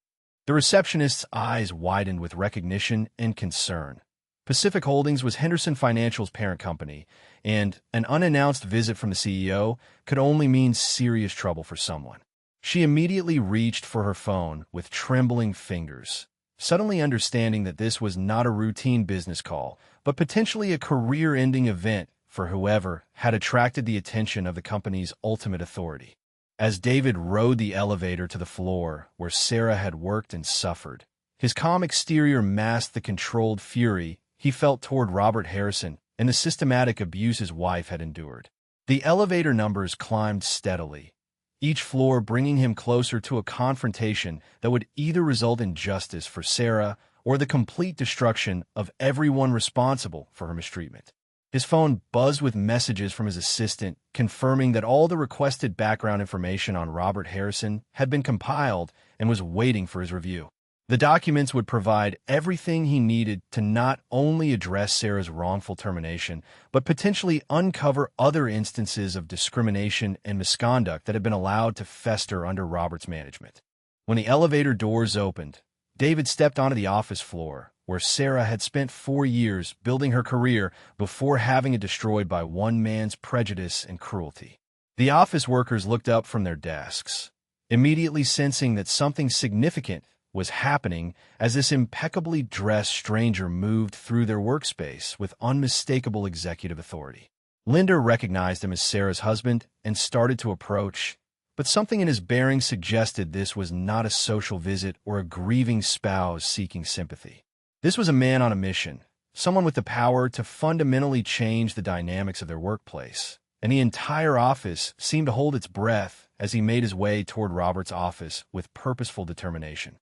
The receptionist's eyes widened with recognition and concern. Pacific Holdings was Henderson Financial's parent company, and an unannounced visit from the CEO could only mean serious trouble for someone. She immediately reached for her phone with trembling fingers, suddenly understanding that this was not a routine business call, but potentially a career-ending event for whoever had attracted the attention of the company's ultimate authority. As David rode the elevator to the floor where Sarah had worked and suffered, his calm exterior masked the controlled fury he felt toward Robert Harrison and the systematic abuse his wife had endured. The elevator numbers climbed steadily, each floor bringing him closer to a confrontation that would either result in justice for Sarah or the complete destruction of everyone responsible for her mistreatment. His phone buzzed with messages from his assistant confirming that all the requested background information on Robert Harrison had been compiled and was waiting for his review. The documents would provide everything he needed to not only address Sarah's wrongful termination, but potentially uncover other instances of discrimination and misconduct that had been allowed to fester under Robert's management. When the elevator doors opened, David stepped onto the office floor, where Sarah had spent 4 years building her career before having it destroyed by one man's prejudice and cruelty. The office workers looked up from their desks, immediately sensing that something significant was happening as this impeccably dressed stranger moved through their workspace with unmistakable executive authority. Linda recognized him as Sarah's husband and started to approach, but something in his bearing suggested this was not a social visit or a grieving spouse seeking sympathy. This was a man on a mission, someone with the power to fundamentally change the dynamics of their workplace, and the entire office seemed to hold its breath as he made his way toward Robert's office with purposeful determination.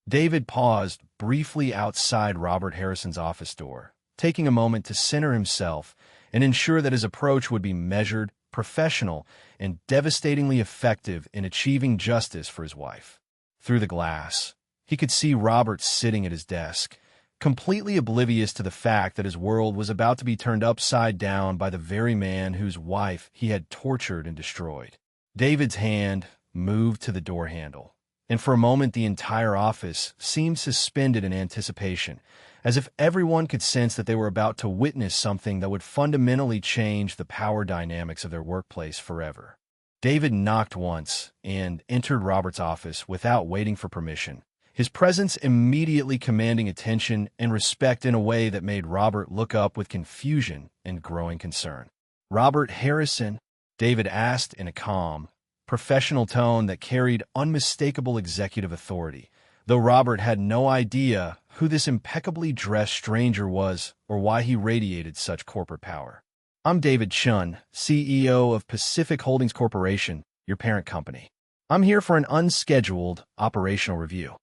David paused briefly outside Robert Harrison's office door, taking a moment to center himself and ensure that his approach would be measured, professional, and devastatingly effective in achieving justice for his wife. Through the glass, he could see Robert sitting at his desk, completely oblivious to the fact that his world was about to be turned upside down by the very man whose wife he had tortured and destroyed. David's hand moved to the door handle, and for a moment the entire office seemed suspended in anticipation, as if everyone could sense that they were about to witness something that would fundamentally change the power dynamics of their workplace forever. David knocked once and entered Robert's office without waiting for permission, his presence immediately commanding attention and respect in a way that made Robert look up with confusion and growing concern. "Robert Harrison?" David asked in a calm, professional tone that carried unmistakable executive authority, though Robert had no idea who this impeccably dressed stranger was or why he radiated such corporate power. "I'm David Chun, CEO of Pacific Holdings Corporation, your parent company. I'm here for an unscheduled operational review."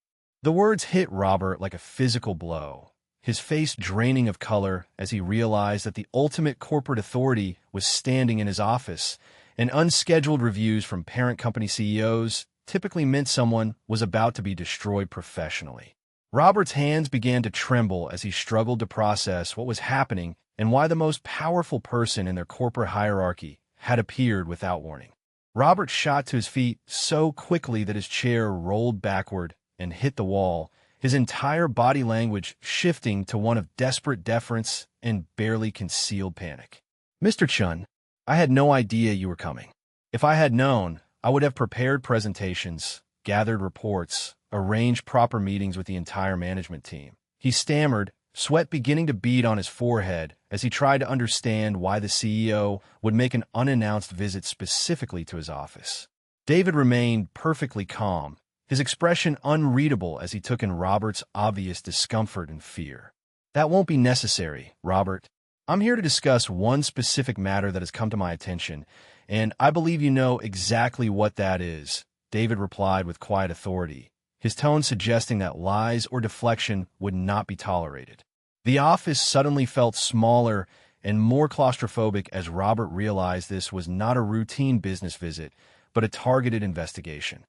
The words hit Robert like a physical blow, his face draining of color as he realized that the ultimate corporate authority was standing in his office, and unscheduled reviews from parent company CEOs typically meant someone was about to be destroyed professionally. Robert's hands began to tremble as he struggled to process what was happening and why the most powerful person in their corporate hierarchy had appeared without warning. Robert shot to his feet so quickly that his chair rolled backward and hit the wall, his entire body language shifting to one of desperate deference and barely concealed panic. "Mr. Chun, I had no idea you were coming. If I had known, I would have prepared presentations, gathered reports, arranged proper meetings with the entire management team." He stammered, sweat beginning to bead on his forehead as he tried to understand why the CEO would make an unannounced visit specifically to his office. David remained perfectly calm, his expression unreadable as he took in Robert's obvious discomfort and fear. "That won't be necessary, Robert. I'm here to discuss one specific matter that has come to my attention, and I believe you know exactly what that is," David replied with quiet authority, his tone suggesting that lies or deflection would not be tolerated. The office suddenly felt smaller and more claustrophobic as Robert realized this was not a routine business visit, but a targeted investigation.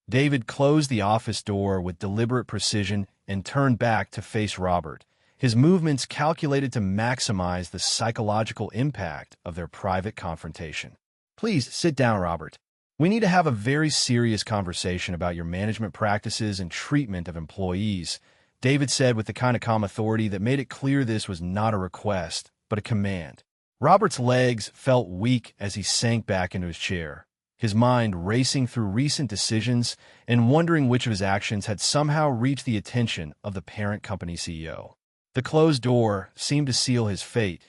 David closed the office door with deliberate precision and turned back to face Robert, his movements calculated to maximize the psychological impact of their private confrontation. "Please sit down, Robert. We need to have a very serious conversation about your management practices and treatment of employees," David said with the kind of calm authority that made it clear this was not a request, but a command. Robert's legs felt weak as he sank back into his chair, his mind racing through recent decisions and wondering which of his actions had somehow reached the attention of the parent company CEO. The closed door seemed to seal his fate,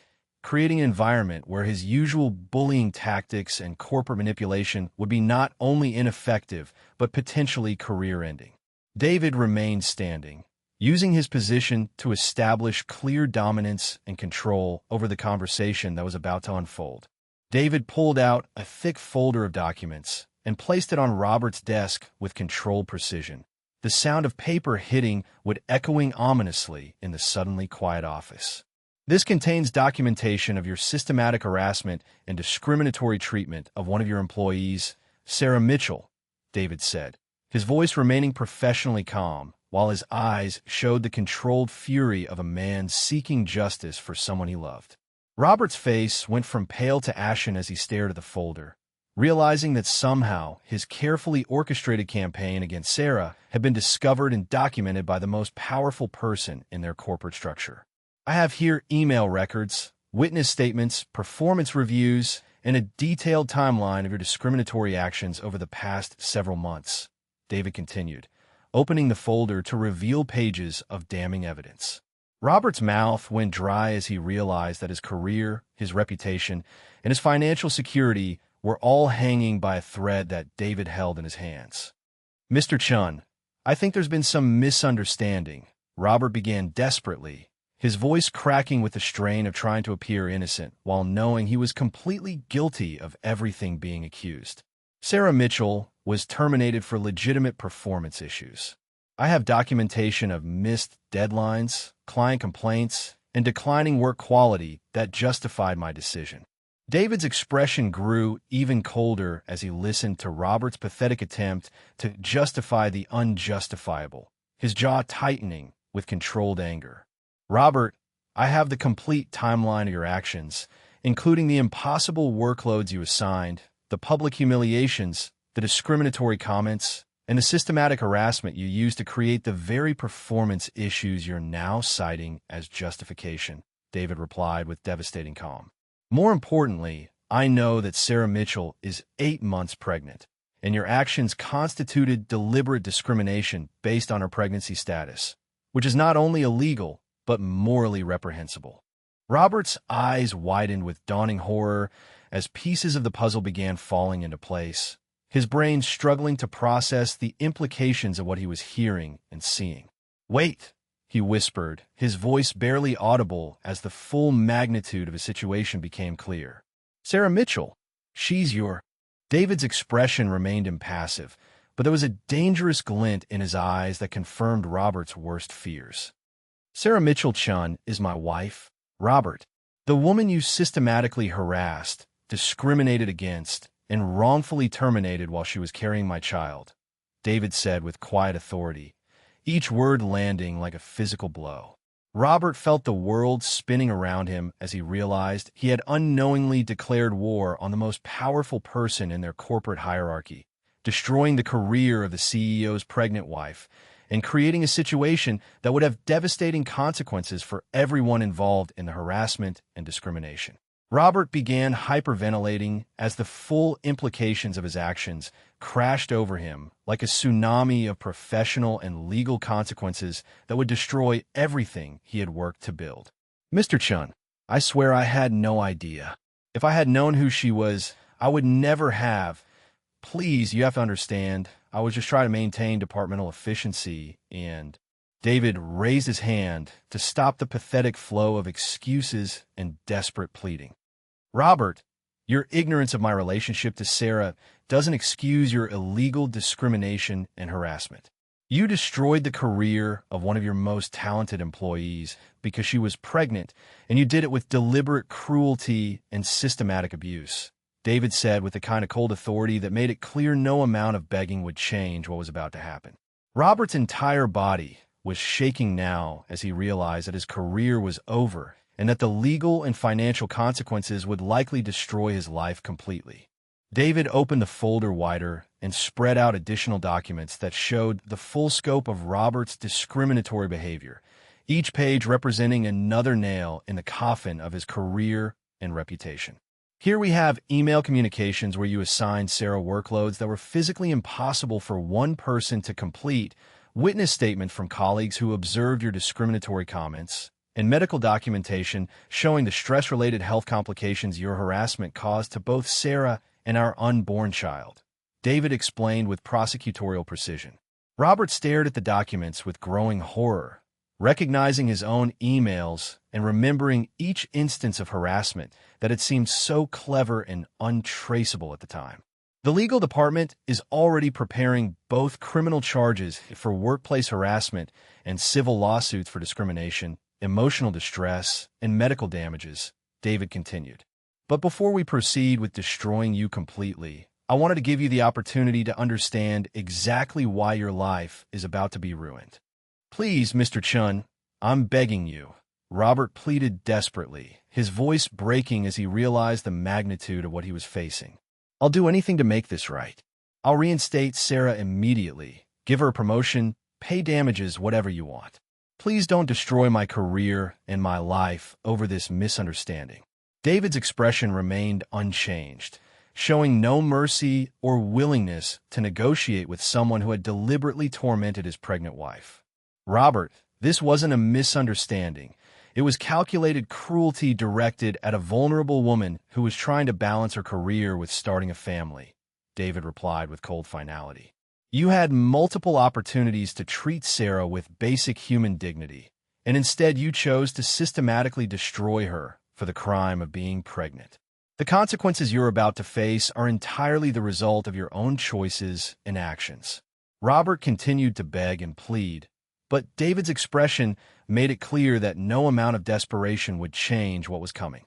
creating an environment where his usual bullying tactics and corporate manipulation would be not only ineffective, but potentially career-ending. David remained standing, using his position to establish clear dominance and control over the conversation that was about to unfold. David pulled out a thick folder of documents and placed it on Robert's desk with controlled precision, the sound of paper hitting would echoing ominously in the suddenly quiet office. "This contains documentation of your systematic harassment and discriminatory treatment of one of your employees, Sarah Mitchell," David said, his voice remaining professionally calm, while his eyes showed the controlled fury of a man seeking justice for someone he loved. Robert's face went from pale to ashen as he stared at the folder, realizing that somehow his carefully orchestrated campaign against Sarah had been discovered and documented by the most powerful person in their corporate structure. "I have here email records, witness statements, performance reviews, and a detailed timeline of your discriminatory actions over the past several months," David continued, opening the folder to reveal pages of damning evidence. Robert's mouth went dry as he realized that his career, his reputation, and his financial security were all hanging by a thread that David held in his hands. "Mr. Chun, I think there's been some misunderstanding," Robert began desperately, his voice cracking with the strain of trying to appear innocent while knowing he was completely guilty of everything being accused. "Sarah Mitchell was terminated for legitimate performance issues. I have documentation of missed deadlines, client complaints, and declining work quality that justified my decision." David's expression grew even colder as he listened to Robert's pathetic attempt to justify the unjustifiable, his jaw tightening with controlled anger. "Robert, I have the complete timeline of your actions, including the impossible workloads you assigned, the public humiliations, the discriminatory comments, and the systematic harassment you used to create the very performance issues you're now citing as justification," David replied with devastating calm. "More importantly, I know that Sarah Mitchell is 8 months pregnant, and your actions constituted deliberate discrimination based on her pregnancy status, which is not only illegal, but morally reprehensible. Robert's eyes widened with dawning horror as pieces of the puzzle began falling into place, his brain struggling to process the implications of what he was hearing and seeing. "Wait," he whispered, his voice barely audible as the full magnitude of his situation became clear. "Sarah Mitchell, she's your—" David's expression remained impassive, but there was a dangerous glint in his eyes that confirmed Robert's worst fears. "Sarah Mitchell Chun is my wife, Robert, the woman you systematically harassed, discriminated against, and wrongfully terminated while she was carrying my child," David said with quiet authority, each word landing like a physical blow. Robert felt the world spinning around him as he realized he had unknowingly declared war on the most powerful person in their corporate hierarchy, destroying the career of the CEO's pregnant wife, and creating a situation that would have devastating consequences for everyone involved in the harassment and discrimination. Robert began hyperventilating as the full implications of his actions crashed over him like a tsunami of professional and legal consequences that would destroy everything he had worked to build. "Mr. Chun, I swear I had no idea. If I had known who she was, I would never have. Please, you have to understand, I was just trying to maintain departmental efficiency and—" David raised his hand to stop the pathetic flow of excuses and desperate pleading. "Robert, your ignorance of my relationship to Sarah doesn't excuse your illegal discrimination and harassment. You destroyed the career of one of your most talented employees because she was pregnant, and you did it with deliberate cruelty and systematic abuse," David said with the kind of cold authority that made it clear no amount of begging would change what was about to happen. Robert's entire body was shaking now as he realized that his career was over and that the legal and financial consequences would likely destroy his life completely. David opened the folder wider and spread out additional documents that showed the full scope of Robert's discriminatory behavior, each page representing another nail in the coffin of his career and reputation. Here we have email communications where you assigned Sarah workloads that were physically impossible for one person to complete, witness statement from colleagues who observed your discriminatory comments, and medical documentation showing the stress-related health complications your harassment caused to both Sarah and our unborn child, David explained with prosecutorial precision. Robert stared at the documents with growing horror, recognizing his own emails and remembering each instance of harassment that had seemed so clever and untraceable at the time. The legal department is already preparing both criminal charges for workplace harassment and civil lawsuits for discrimination, emotional distress, and medical damages, David continued. But before we proceed with destroying you completely, I wanted to give you the opportunity to understand exactly why your life is about to be ruined. Please, Mr. Chun, I'm begging you, Robert pleaded desperately, his voice breaking as he realized the magnitude of what he was facing. I'll do anything to make this right. I'll reinstate Sarah immediately, give her a promotion, pay damages, whatever you want. Please don't destroy my career and my life over this misunderstanding. David's expression remained unchanged, showing no mercy or willingness to negotiate with someone who had deliberately tormented his pregnant wife. Robert, this wasn't a misunderstanding. It was calculated cruelty directed at a vulnerable woman who was trying to balance her career with starting a family, David replied with cold finality. You had multiple opportunities to treat Sarah with basic human dignity, and instead you chose to systematically destroy her for the crime of being pregnant. The consequences you're about to face are entirely the result of your own choices and actions. Robert continued to beg and plead, but David's expression made it clear that no amount of desperation would change what was coming.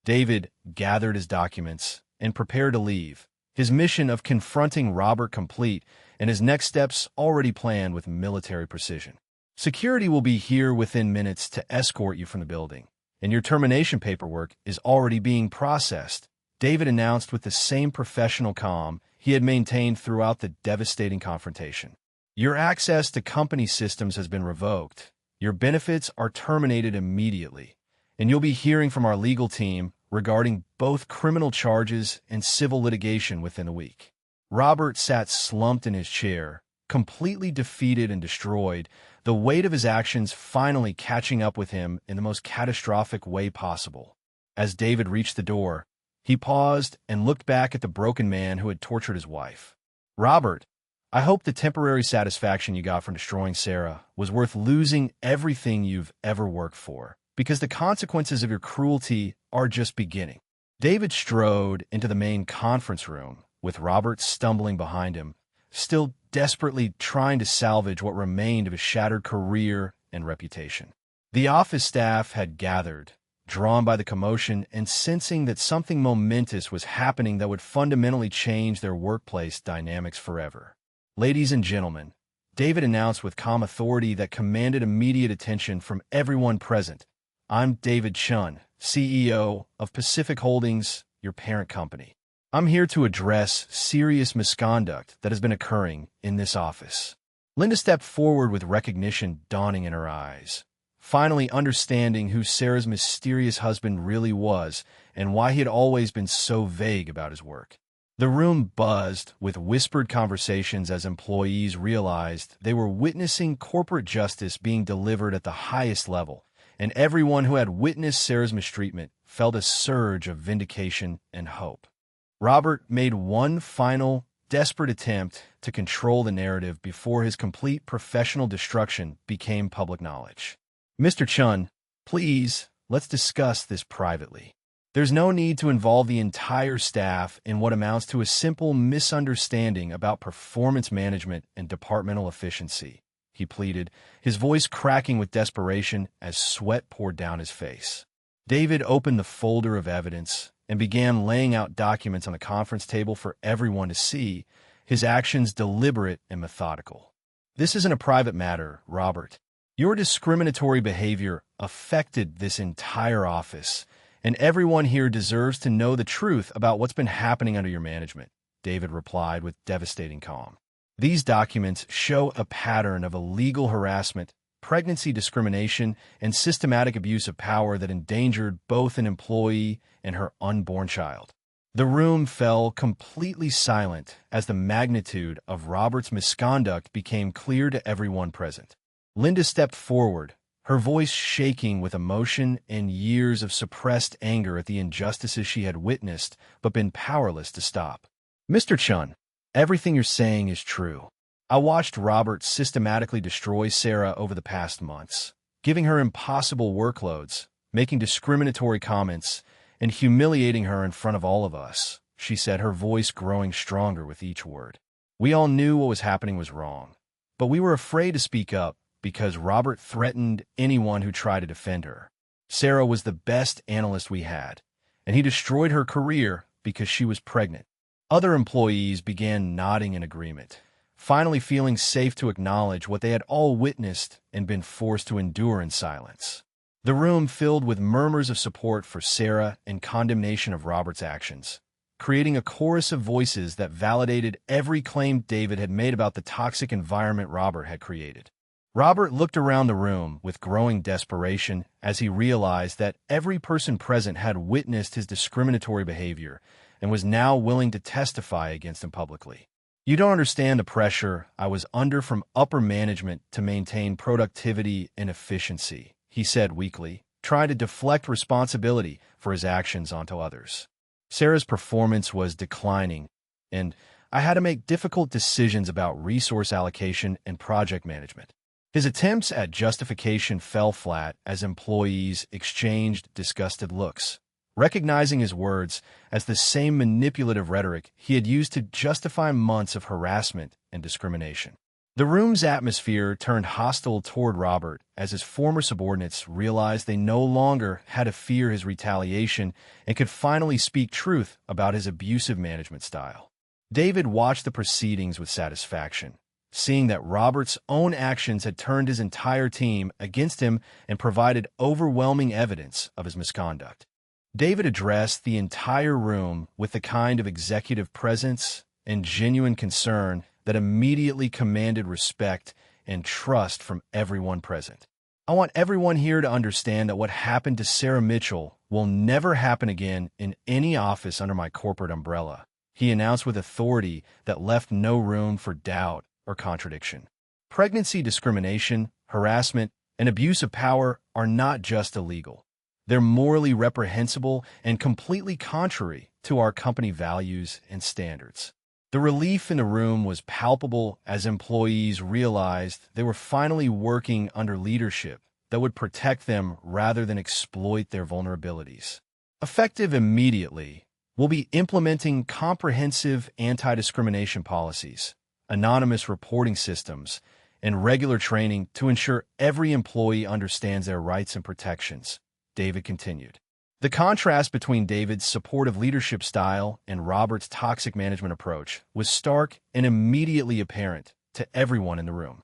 David gathered his documents and prepared to leave, his mission of confronting Robert complete and his next steps already planned with military precision. Security will be here within minutes to escort you from the building, and your termination paperwork is already being processed, David announced with the same professional calm he had maintained throughout the devastating confrontation. Your access to company systems has been revoked. Your benefits are terminated immediately, and you'll be hearing from our legal team regarding both criminal charges and civil litigation within a week. Robert sat slumped in his chair, completely defeated and destroyed, the weight of his actions finally catching up with him in the most catastrophic way possible. As David reached the door, he paused and looked back at the broken man who had tortured his wife. "Robert, I hope the temporary satisfaction you got from destroying Sarah was worth losing everything you've ever worked for, because the consequences of your cruelty are just beginning." David strode into the main conference room, with Robert stumbling behind him, still desperately trying to salvage what remained of his shattered career and reputation. The office staff had gathered, drawn by the commotion and sensing that something momentous was happening that would fundamentally change their workplace dynamics forever. "Ladies and gentlemen," David announced with calm authority that commanded immediate attention from everyone present, "I'm David Chun, CEO of Pacific Holdings, your parent company. I'm here to address serious misconduct that has been occurring in this office." Linda stepped forward with recognition dawning in her eyes, finally understanding who Sarah's mysterious husband really was and why he had always been so vague about his work. The room buzzed with whispered conversations as employees realized they were witnessing corporate justice being delivered at the highest level, and everyone who had witnessed Sarah's mistreatment felt a surge of vindication and hope. Robert made one final, desperate attempt to control the narrative before his complete professional destruction became public knowledge. "Mr. Chun, please, let's discuss this privately. There's no need to involve the entire staff in what amounts to a simple misunderstanding about performance management and departmental efficiency," he pleaded, his voice cracking with desperation as sweat poured down his face. David opened the folder of evidence and began laying out documents on the conference table for everyone to see, his actions deliberate and methodical. "This isn't a private matter, Robert. Your discriminatory behavior affected this entire office, and everyone here deserves to know the truth about what's been happening under your management," David replied with devastating calm. "These documents show a pattern of illegal harassment, pregnancy discrimination, and systematic abuse of power that endangered both an employee and her unborn child." The room fell completely silent as the magnitude of Robert's misconduct became clear to everyone present. Linda stepped forward, her voice shaking with emotion and years of suppressed anger at the injustices she had witnessed but been powerless to stop. "Mr. Chun, everything you're saying is true. I watched Robert systematically destroy Sarah over the past months, giving her impossible workloads, making discriminatory comments, and humiliating her in front of all of us," she said, her voice growing stronger with each word. "We all knew what was happening was wrong, but we were afraid to speak up because Robert threatened anyone who tried to defend her. Sarah was the best analyst we had, and he destroyed her career because she was pregnant." Other employees began nodding in agreement, finally feeling safe to acknowledge what they had all witnessed and been forced to endure in silence. The room filled with murmurs of support for Sarah and condemnation of Robert's actions, creating a chorus of voices that validated every claim David had made about the toxic environment Robert had created. Robert looked around the room with growing desperation as he realized that every person present had witnessed his discriminatory behavior and was now willing to testify against him publicly. "You don't understand the pressure I was under from upper management to maintain productivity and efficiency," he said weakly, trying to deflect responsibility for his actions onto others. "Sarah's performance was declining, and I had to make difficult decisions about resource allocation and project management." His attempts at justification fell flat as employees exchanged disgusted looks, recognizing his words as the same manipulative rhetoric he had used to justify months of harassment and discrimination. The room's atmosphere turned hostile toward Robert as his former subordinates realized they no longer had to fear his retaliation and could finally speak truth about his abusive management style. David watched the proceedings with satisfaction, seeing that Robert's own actions had turned his entire team against him and provided overwhelming evidence of his misconduct. David addressed the entire room with the kind of executive presence and genuine concern that immediately commanded respect and trust from everyone present. I want everyone here to understand that what happened to Sarah Mitchell will never happen again in any office under my corporate umbrella," he announced with authority that left no room for doubt or contradiction. Pregnancy discrimination, harassment, and abuse of power are not just illegal. They're morally reprehensible and completely contrary to our company values and standards. The relief in the room was palpable as employees realized they were finally working under leadership that would protect them rather than exploit their vulnerabilities. Effective immediately, we'll be implementing comprehensive anti-discrimination policies, anonymous reporting systems, and regular training to ensure every employee understands their rights and protections, David continued. The contrast between David's supportive leadership style and Robert's toxic management approach was stark and immediately apparent to everyone in the room.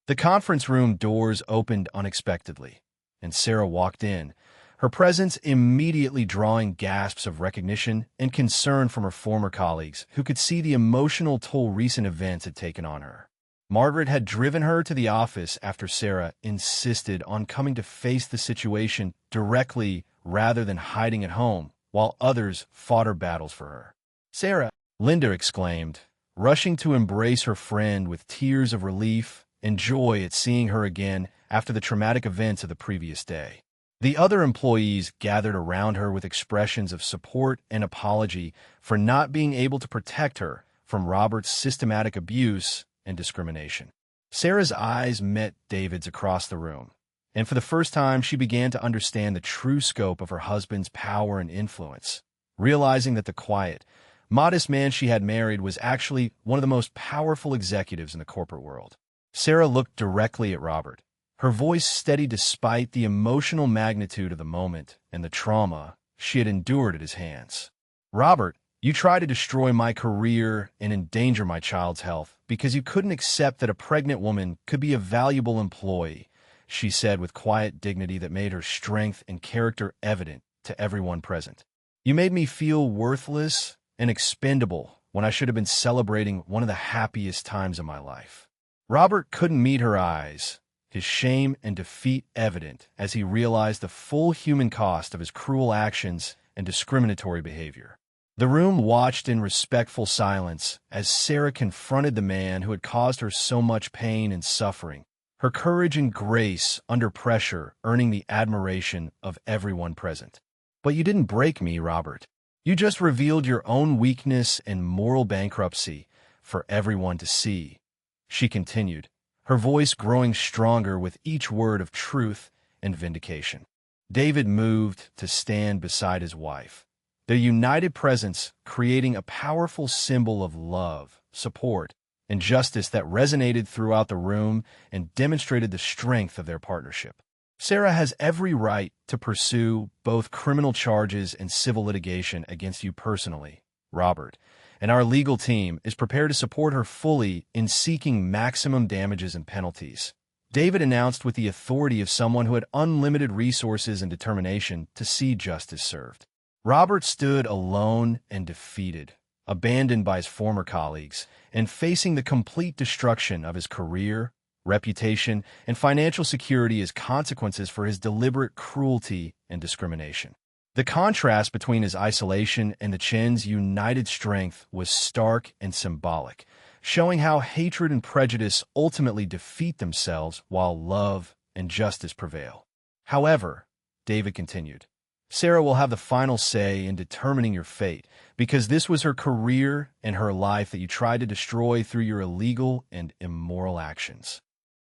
The conference room doors opened unexpectedly, and Sarah walked in, her presence immediately drawing gasps of recognition and concern from her former colleagues who could see the emotional toll recent events had taken on her. Margaret had driven her to the office after Sarah insisted on coming to face the situation directly rather than hiding at home, while others fought her battles for her. "Sarah," Linda exclaimed, rushing to embrace her friend with tears of relief and joy at seeing her again after the traumatic events of the previous day. The other employees gathered around her with expressions of support and apology for not being able to protect her from Robert's systematic abuse and discrimination. Sarah's eyes met David's across the room, and for the first time she began to understand the true scope of her husband's power and influence, realizing that the quiet, modest man she had married was actually one of the most powerful executives in the corporate world. Sarah looked directly at Robert, her voice steady despite the emotional magnitude of the moment and the trauma she had endured at his hands. "Robert, you tried to destroy my career and endanger my child's health because you couldn't accept that a pregnant woman could be a valuable employee," she said with quiet dignity that made her strength and character evident to everyone present. "You made me feel worthless and expendable when I should have been celebrating one of the happiest times of my life." Robert couldn't meet her eyes, his shame and defeat evident as he realized the full human cost of his cruel actions and discriminatory behavior. The room watched in respectful silence as Sarah confronted the man who had caused her so much pain and suffering, her courage and grace under pressure earning the admiration of everyone present. "But you didn't break me, Robert. You just revealed your own weakness and moral bankruptcy for everyone to see," she continued, her voice growing stronger with each word of truth and vindication. David moved to stand beside his wife, their united presence creating a powerful symbol of love, support, and justice that resonated throughout the room and demonstrated the strength of their partnership. "Sarah has every right to pursue both criminal charges and civil litigation against you personally, Robert, and our legal team is prepared to support her fully in seeking maximum damages and penalties," David announced with the authority of someone who had unlimited resources and determination to see justice served. Robert stood alone and defeated, abandoned by his former colleagues, and facing the complete destruction of his career, reputation, and financial security as consequences for his deliberate cruelty and discrimination. The contrast between his isolation and the Chen's united strength was stark and symbolic, showing how hatred and prejudice ultimately defeat themselves while love and justice prevail. "However," David continued, "Sarah will have the final say in determining your fate, because this was her career and her life that you tried to destroy through your illegal and immoral actions."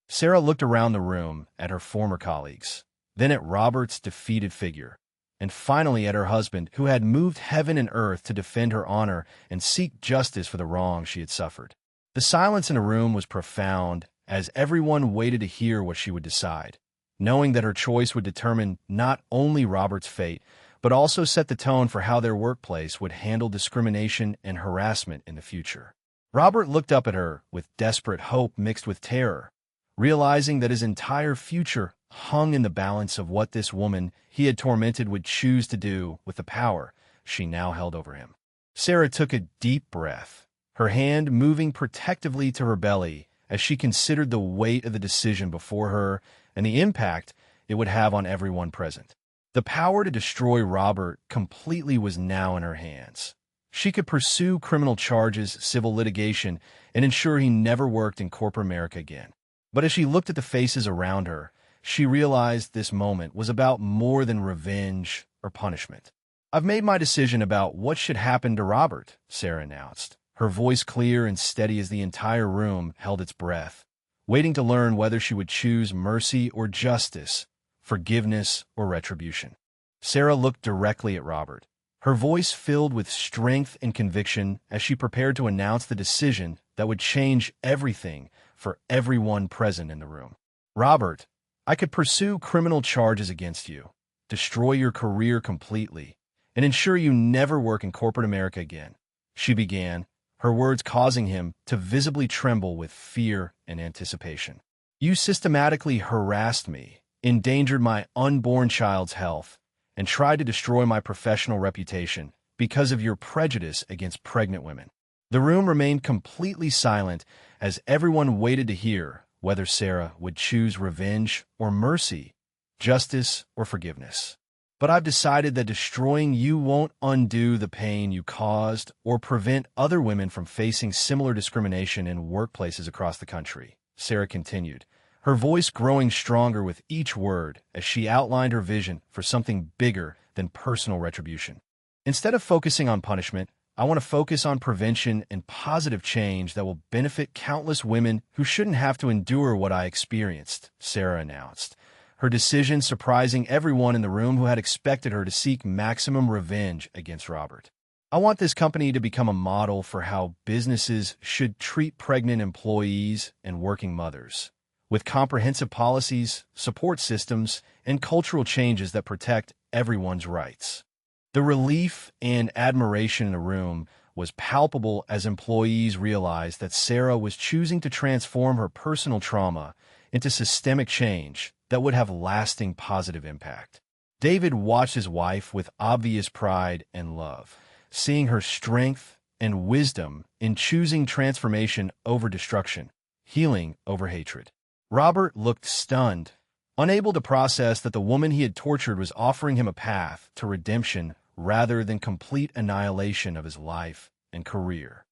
Sarah looked around the room at her former colleagues, then at Robert's defeated figure, and finally at her husband, who had moved heaven and earth to defend her honor and seek justice for the wrong she had suffered. The silence in the room was profound as everyone waited to hear what she would decide, knowing that her choice would determine not only Robert's fate, but also set the tone for how their workplace would handle discrimination and harassment in the future. Robert looked up at her with desperate hope mixed with terror, realizing that his entire future hung in the balance of what this woman he had tormented would choose to do with the power she now held over him. Sarah took a deep breath, her hand moving protectively to her belly as she considered the weight of the decision before her and the impact it would have on everyone present. The power to destroy Robert completely was now in her hands. She could pursue criminal charges, civil litigation, and ensure he never worked in corporate America again. But as she looked at the faces around her, she realized this moment was about more than revenge or punishment. "I've made my decision about what should happen to Robert," Sarah announced, her voice clear and steady as the entire room held its breath, waiting to learn whether she would choose mercy or justice, forgiveness or retribution. Sarah looked directly at Robert, her voice filled with strength and conviction as she prepared to announce the decision that would change everything for everyone present in the room. "Robert, I could pursue criminal charges against you, destroy your career completely, and ensure you never work in corporate America again," she began, her words causing him to visibly tremble with fear and anticipation. "You systematically harassed me, endangered my unborn child's health, and tried to destroy my professional reputation because of your prejudice against pregnant women." The room remained completely silent as everyone waited to hear whether Sarah would choose revenge or mercy, justice or forgiveness. "But I've decided that destroying you won't undo the pain you caused or prevent other women from facing similar discrimination in workplaces across the country," Sarah continued, her voice growing stronger with each word as she outlined her vision for something bigger than personal retribution. "Instead of focusing on punishment, I want to focus on prevention and positive change that will benefit countless women who shouldn't have to endure what I experienced," Sarah announced, her decision surprising everyone in the room who had expected her to seek maximum revenge against Robert. "I want this company to become a model for how businesses should treat pregnant employees and working mothers, with comprehensive policies, support systems, and cultural changes that protect everyone's rights." The relief and admiration in the room was palpable as employees realized that Sarah was choosing to transform her personal trauma into systemic change that would have lasting positive impact. David watched his wife with obvious pride and love, seeing her strength and wisdom in choosing transformation over destruction, healing over hatred. Robert looked stunned, unable to process that the woman he had tortured was offering him a path to redemption rather than complete annihilation of his life and career.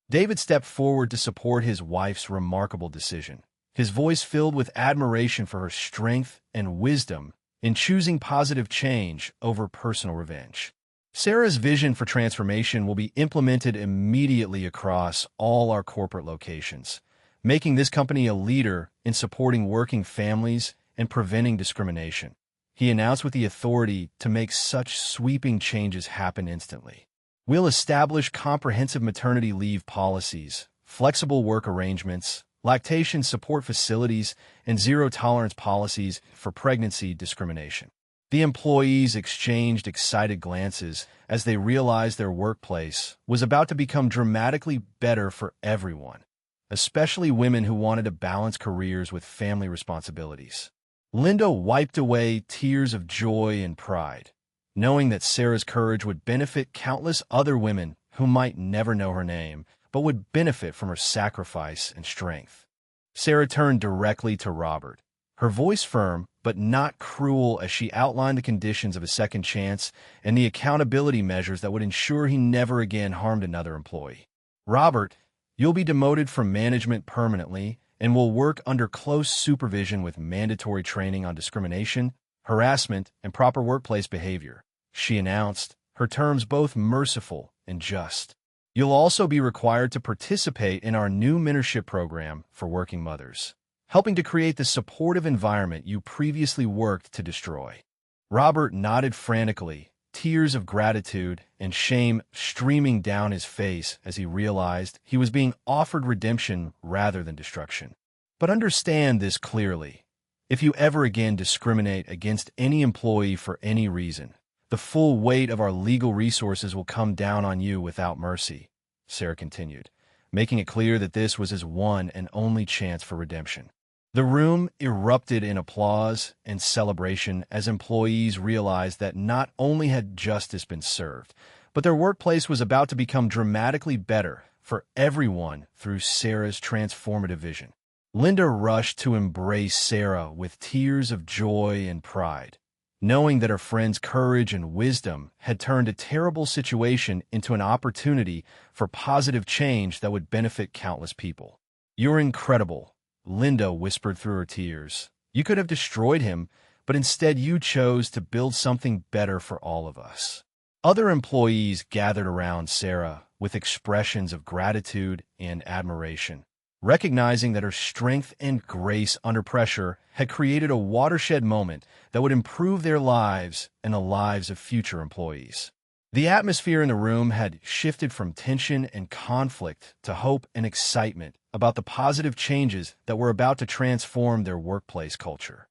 David stepped forward to support his wife's remarkable decision, his voice filled with admiration for her strength and wisdom in choosing positive change over personal revenge. Sarah's vision for transformation will be implemented immediately across all our corporate locations, making this company a leader in supporting working families and preventing discrimination, he announced with the authority to make such sweeping changes happen instantly. "We'll establish comprehensive maternity leave policies, flexible work arrangements, lactation support facilities, and zero-tolerance policies for pregnancy discrimination." The employees exchanged excited glances as they realized their workplace was about to become dramatically better for everyone, especially women who wanted to balance careers with family responsibilities. Linda wiped away tears of joy and pride, knowing that Sarah's courage would benefit countless other women who might never know her name, but would benefit from her sacrifice and strength. Sarah turned directly to Robert, her voice firm but not cruel as she outlined the conditions of a second chance and the accountability measures that would ensure he never again harmed another employee. "Robert, you'll be demoted from management permanently and will work under close supervision with mandatory training on discrimination, harassment, and proper workplace behavior," she announced, her terms both merciful and just. "You'll also be required to participate in our new mentorship program for working mothers, helping to create the supportive environment you previously worked to destroy." Robert nodded frantically, tears of gratitude and shame streaming down his face as he realized he was being offered redemption rather than destruction. "But understand this clearly. If you ever again discriminate against any employee for any reason, the full weight of our legal resources will come down on you without mercy," Sarah continued, making it clear that this was his one and only chance for redemption. The room erupted in applause and celebration as employees realized that not only had justice been served, but their workplace was about to become dramatically better for everyone through Sarah's transformative vision. Linda rushed to embrace Sarah with tears of joy and pride, knowing that her friend's courage and wisdom had turned a terrible situation into an opportunity for positive change that would benefit countless people. "You're incredible," Linda whispered through her tears. "You could have destroyed him, but instead you chose to build something better for all of us." Other employees gathered around Sarah with expressions of gratitude and admiration, recognizing that her strength and grace under pressure had created a watershed moment that would improve their lives and the lives of future employees. The atmosphere in the room had shifted from tension and conflict to hope and excitement about the positive changes that were about to transform their workplace culture.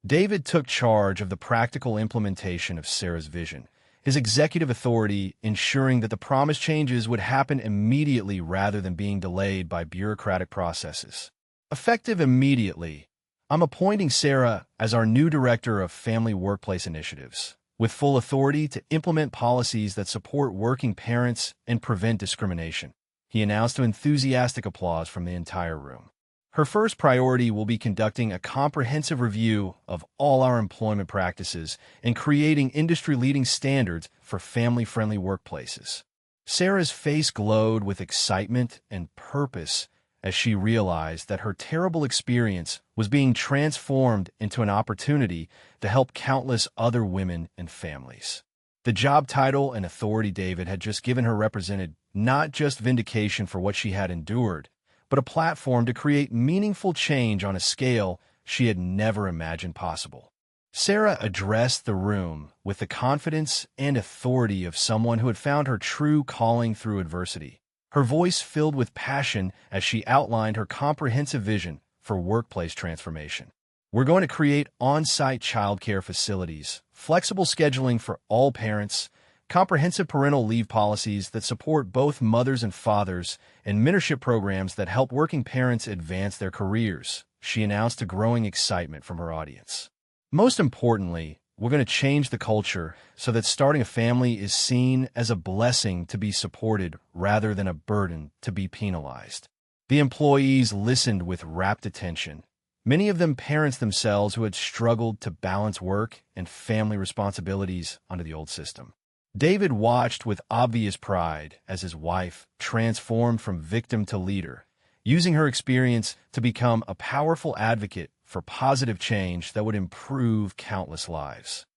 David took charge of the practical implementation of Sarah's vision, his executive authority ensuring that the promised changes would happen immediately rather than being delayed by bureaucratic processes. Effective immediately, I'm appointing Sarah as our new Director of Family Workplace Initiatives, with full authority to implement policies that support working parents and prevent discrimination, he announced to enthusiastic applause from the entire room. Her first priority will be conducting a comprehensive review of all our employment practices and creating industry-leading standards for family-friendly workplaces. Sarah's face glowed with excitement and purpose as she realized that her terrible experience was being transformed into an opportunity to help countless other women and families. The job title and authority David had just given her represented not just vindication for what she had endured, but a platform to create meaningful change on a scale she had never imagined possible. Sarah addressed the room with the confidence and authority of someone who had found her true calling through adversity, her voice filled with passion as she outlined her comprehensive vision for workplace transformation. "We're going to create on-site childcare facilities, flexible scheduling for all parents, comprehensive parental leave policies that support both mothers and fathers, and mentorship programs that help working parents advance their careers," she announced to growing excitement from her audience. "Most importantly, we're going to change the culture so that starting a family is seen as a blessing to be supported rather than a burden to be penalized." The employees listened with rapt attention, many of them parents themselves who had struggled to balance work and family responsibilities under the old system. David watched with obvious pride as his wife transformed from victim to leader, using her experience to become a powerful advocate for positive change that would improve countless lives.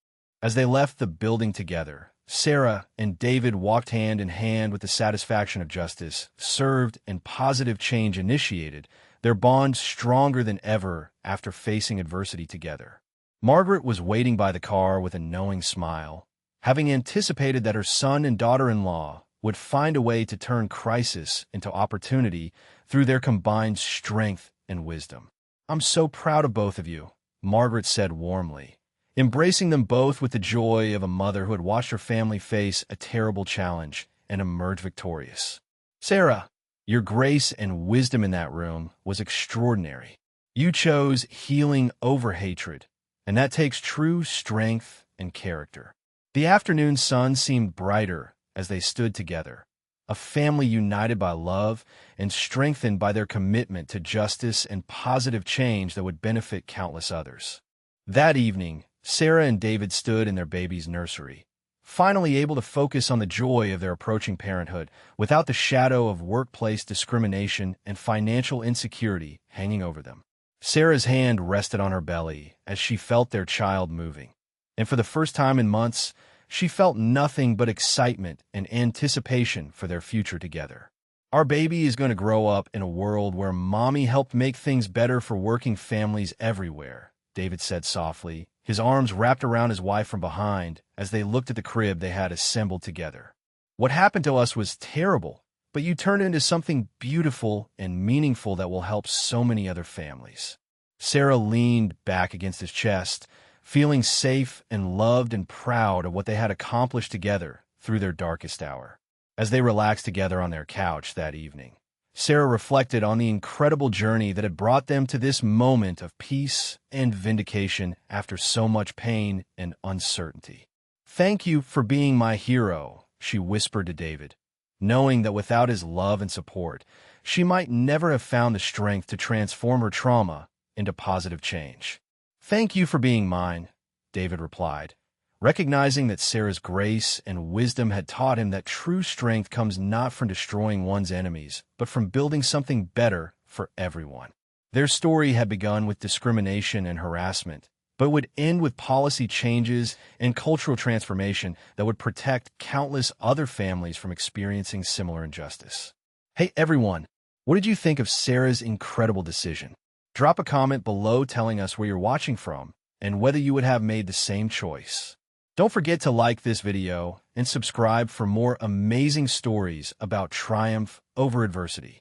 As they left the building together, Sarah and David walked hand in hand with the satisfaction of justice served and positive change initiated, their bond stronger than ever after facing adversity together. Margaret was waiting by the car with a knowing smile, having anticipated that her son and daughter-in-law would find a way to turn crisis into opportunity through their combined strength and wisdom. "I'm so proud of both of you," Margaret said warmly, embracing them both with the joy of a mother who had watched her family face a terrible challenge and emerge victorious. "Sarah, your grace and wisdom in that room was extraordinary. You chose healing over hatred, and that takes true strength and character." The afternoon sun seemed brighter as they stood together, a family united by love and strengthened by their commitment to justice and positive change that would benefit countless others. That evening, Sarah and David stood in their baby's nursery, finally able to focus on the joy of their approaching parenthood without the shadow of workplace discrimination and financial insecurity hanging over them. Sarah's hand rested on her belly as she felt their child moving, and for the first time in months, she felt nothing but excitement and anticipation for their future together. "Our baby is going to grow up in a world where mommy helped make things better for working families everywhere," David said softly, his arms wrapped around his wife from behind as they looked at the crib they had assembled together. "What happened to us was terrible, but you turned it into something beautiful and meaningful that will help so many other families." Sarah leaned back against his chest, feeling safe and loved and proud of what they had accomplished together through their darkest hour. As they relaxed together on their couch that evening, Sarah reflected on the incredible journey that had brought them to this moment of peace and vindication after so much pain and uncertainty. "Thank you for being my hero," she whispered to David, knowing that without his love and support, she might never have found the strength to transform her trauma into positive change. "Thank you for being mine," David replied, recognizing that Sarah's grace and wisdom had taught him that true strength comes not from destroying one's enemies, but from building something better for everyone. Their story had begun with discrimination and harassment, but would end with policy changes and cultural transformation that would protect countless other families from experiencing similar injustice. Hey everyone, what did you think of Sarah's incredible decision? Drop a comment below telling us where you're watching from and whether you would have made the same choice. Don't forget to like this video and subscribe for more amazing stories about triumph over adversity.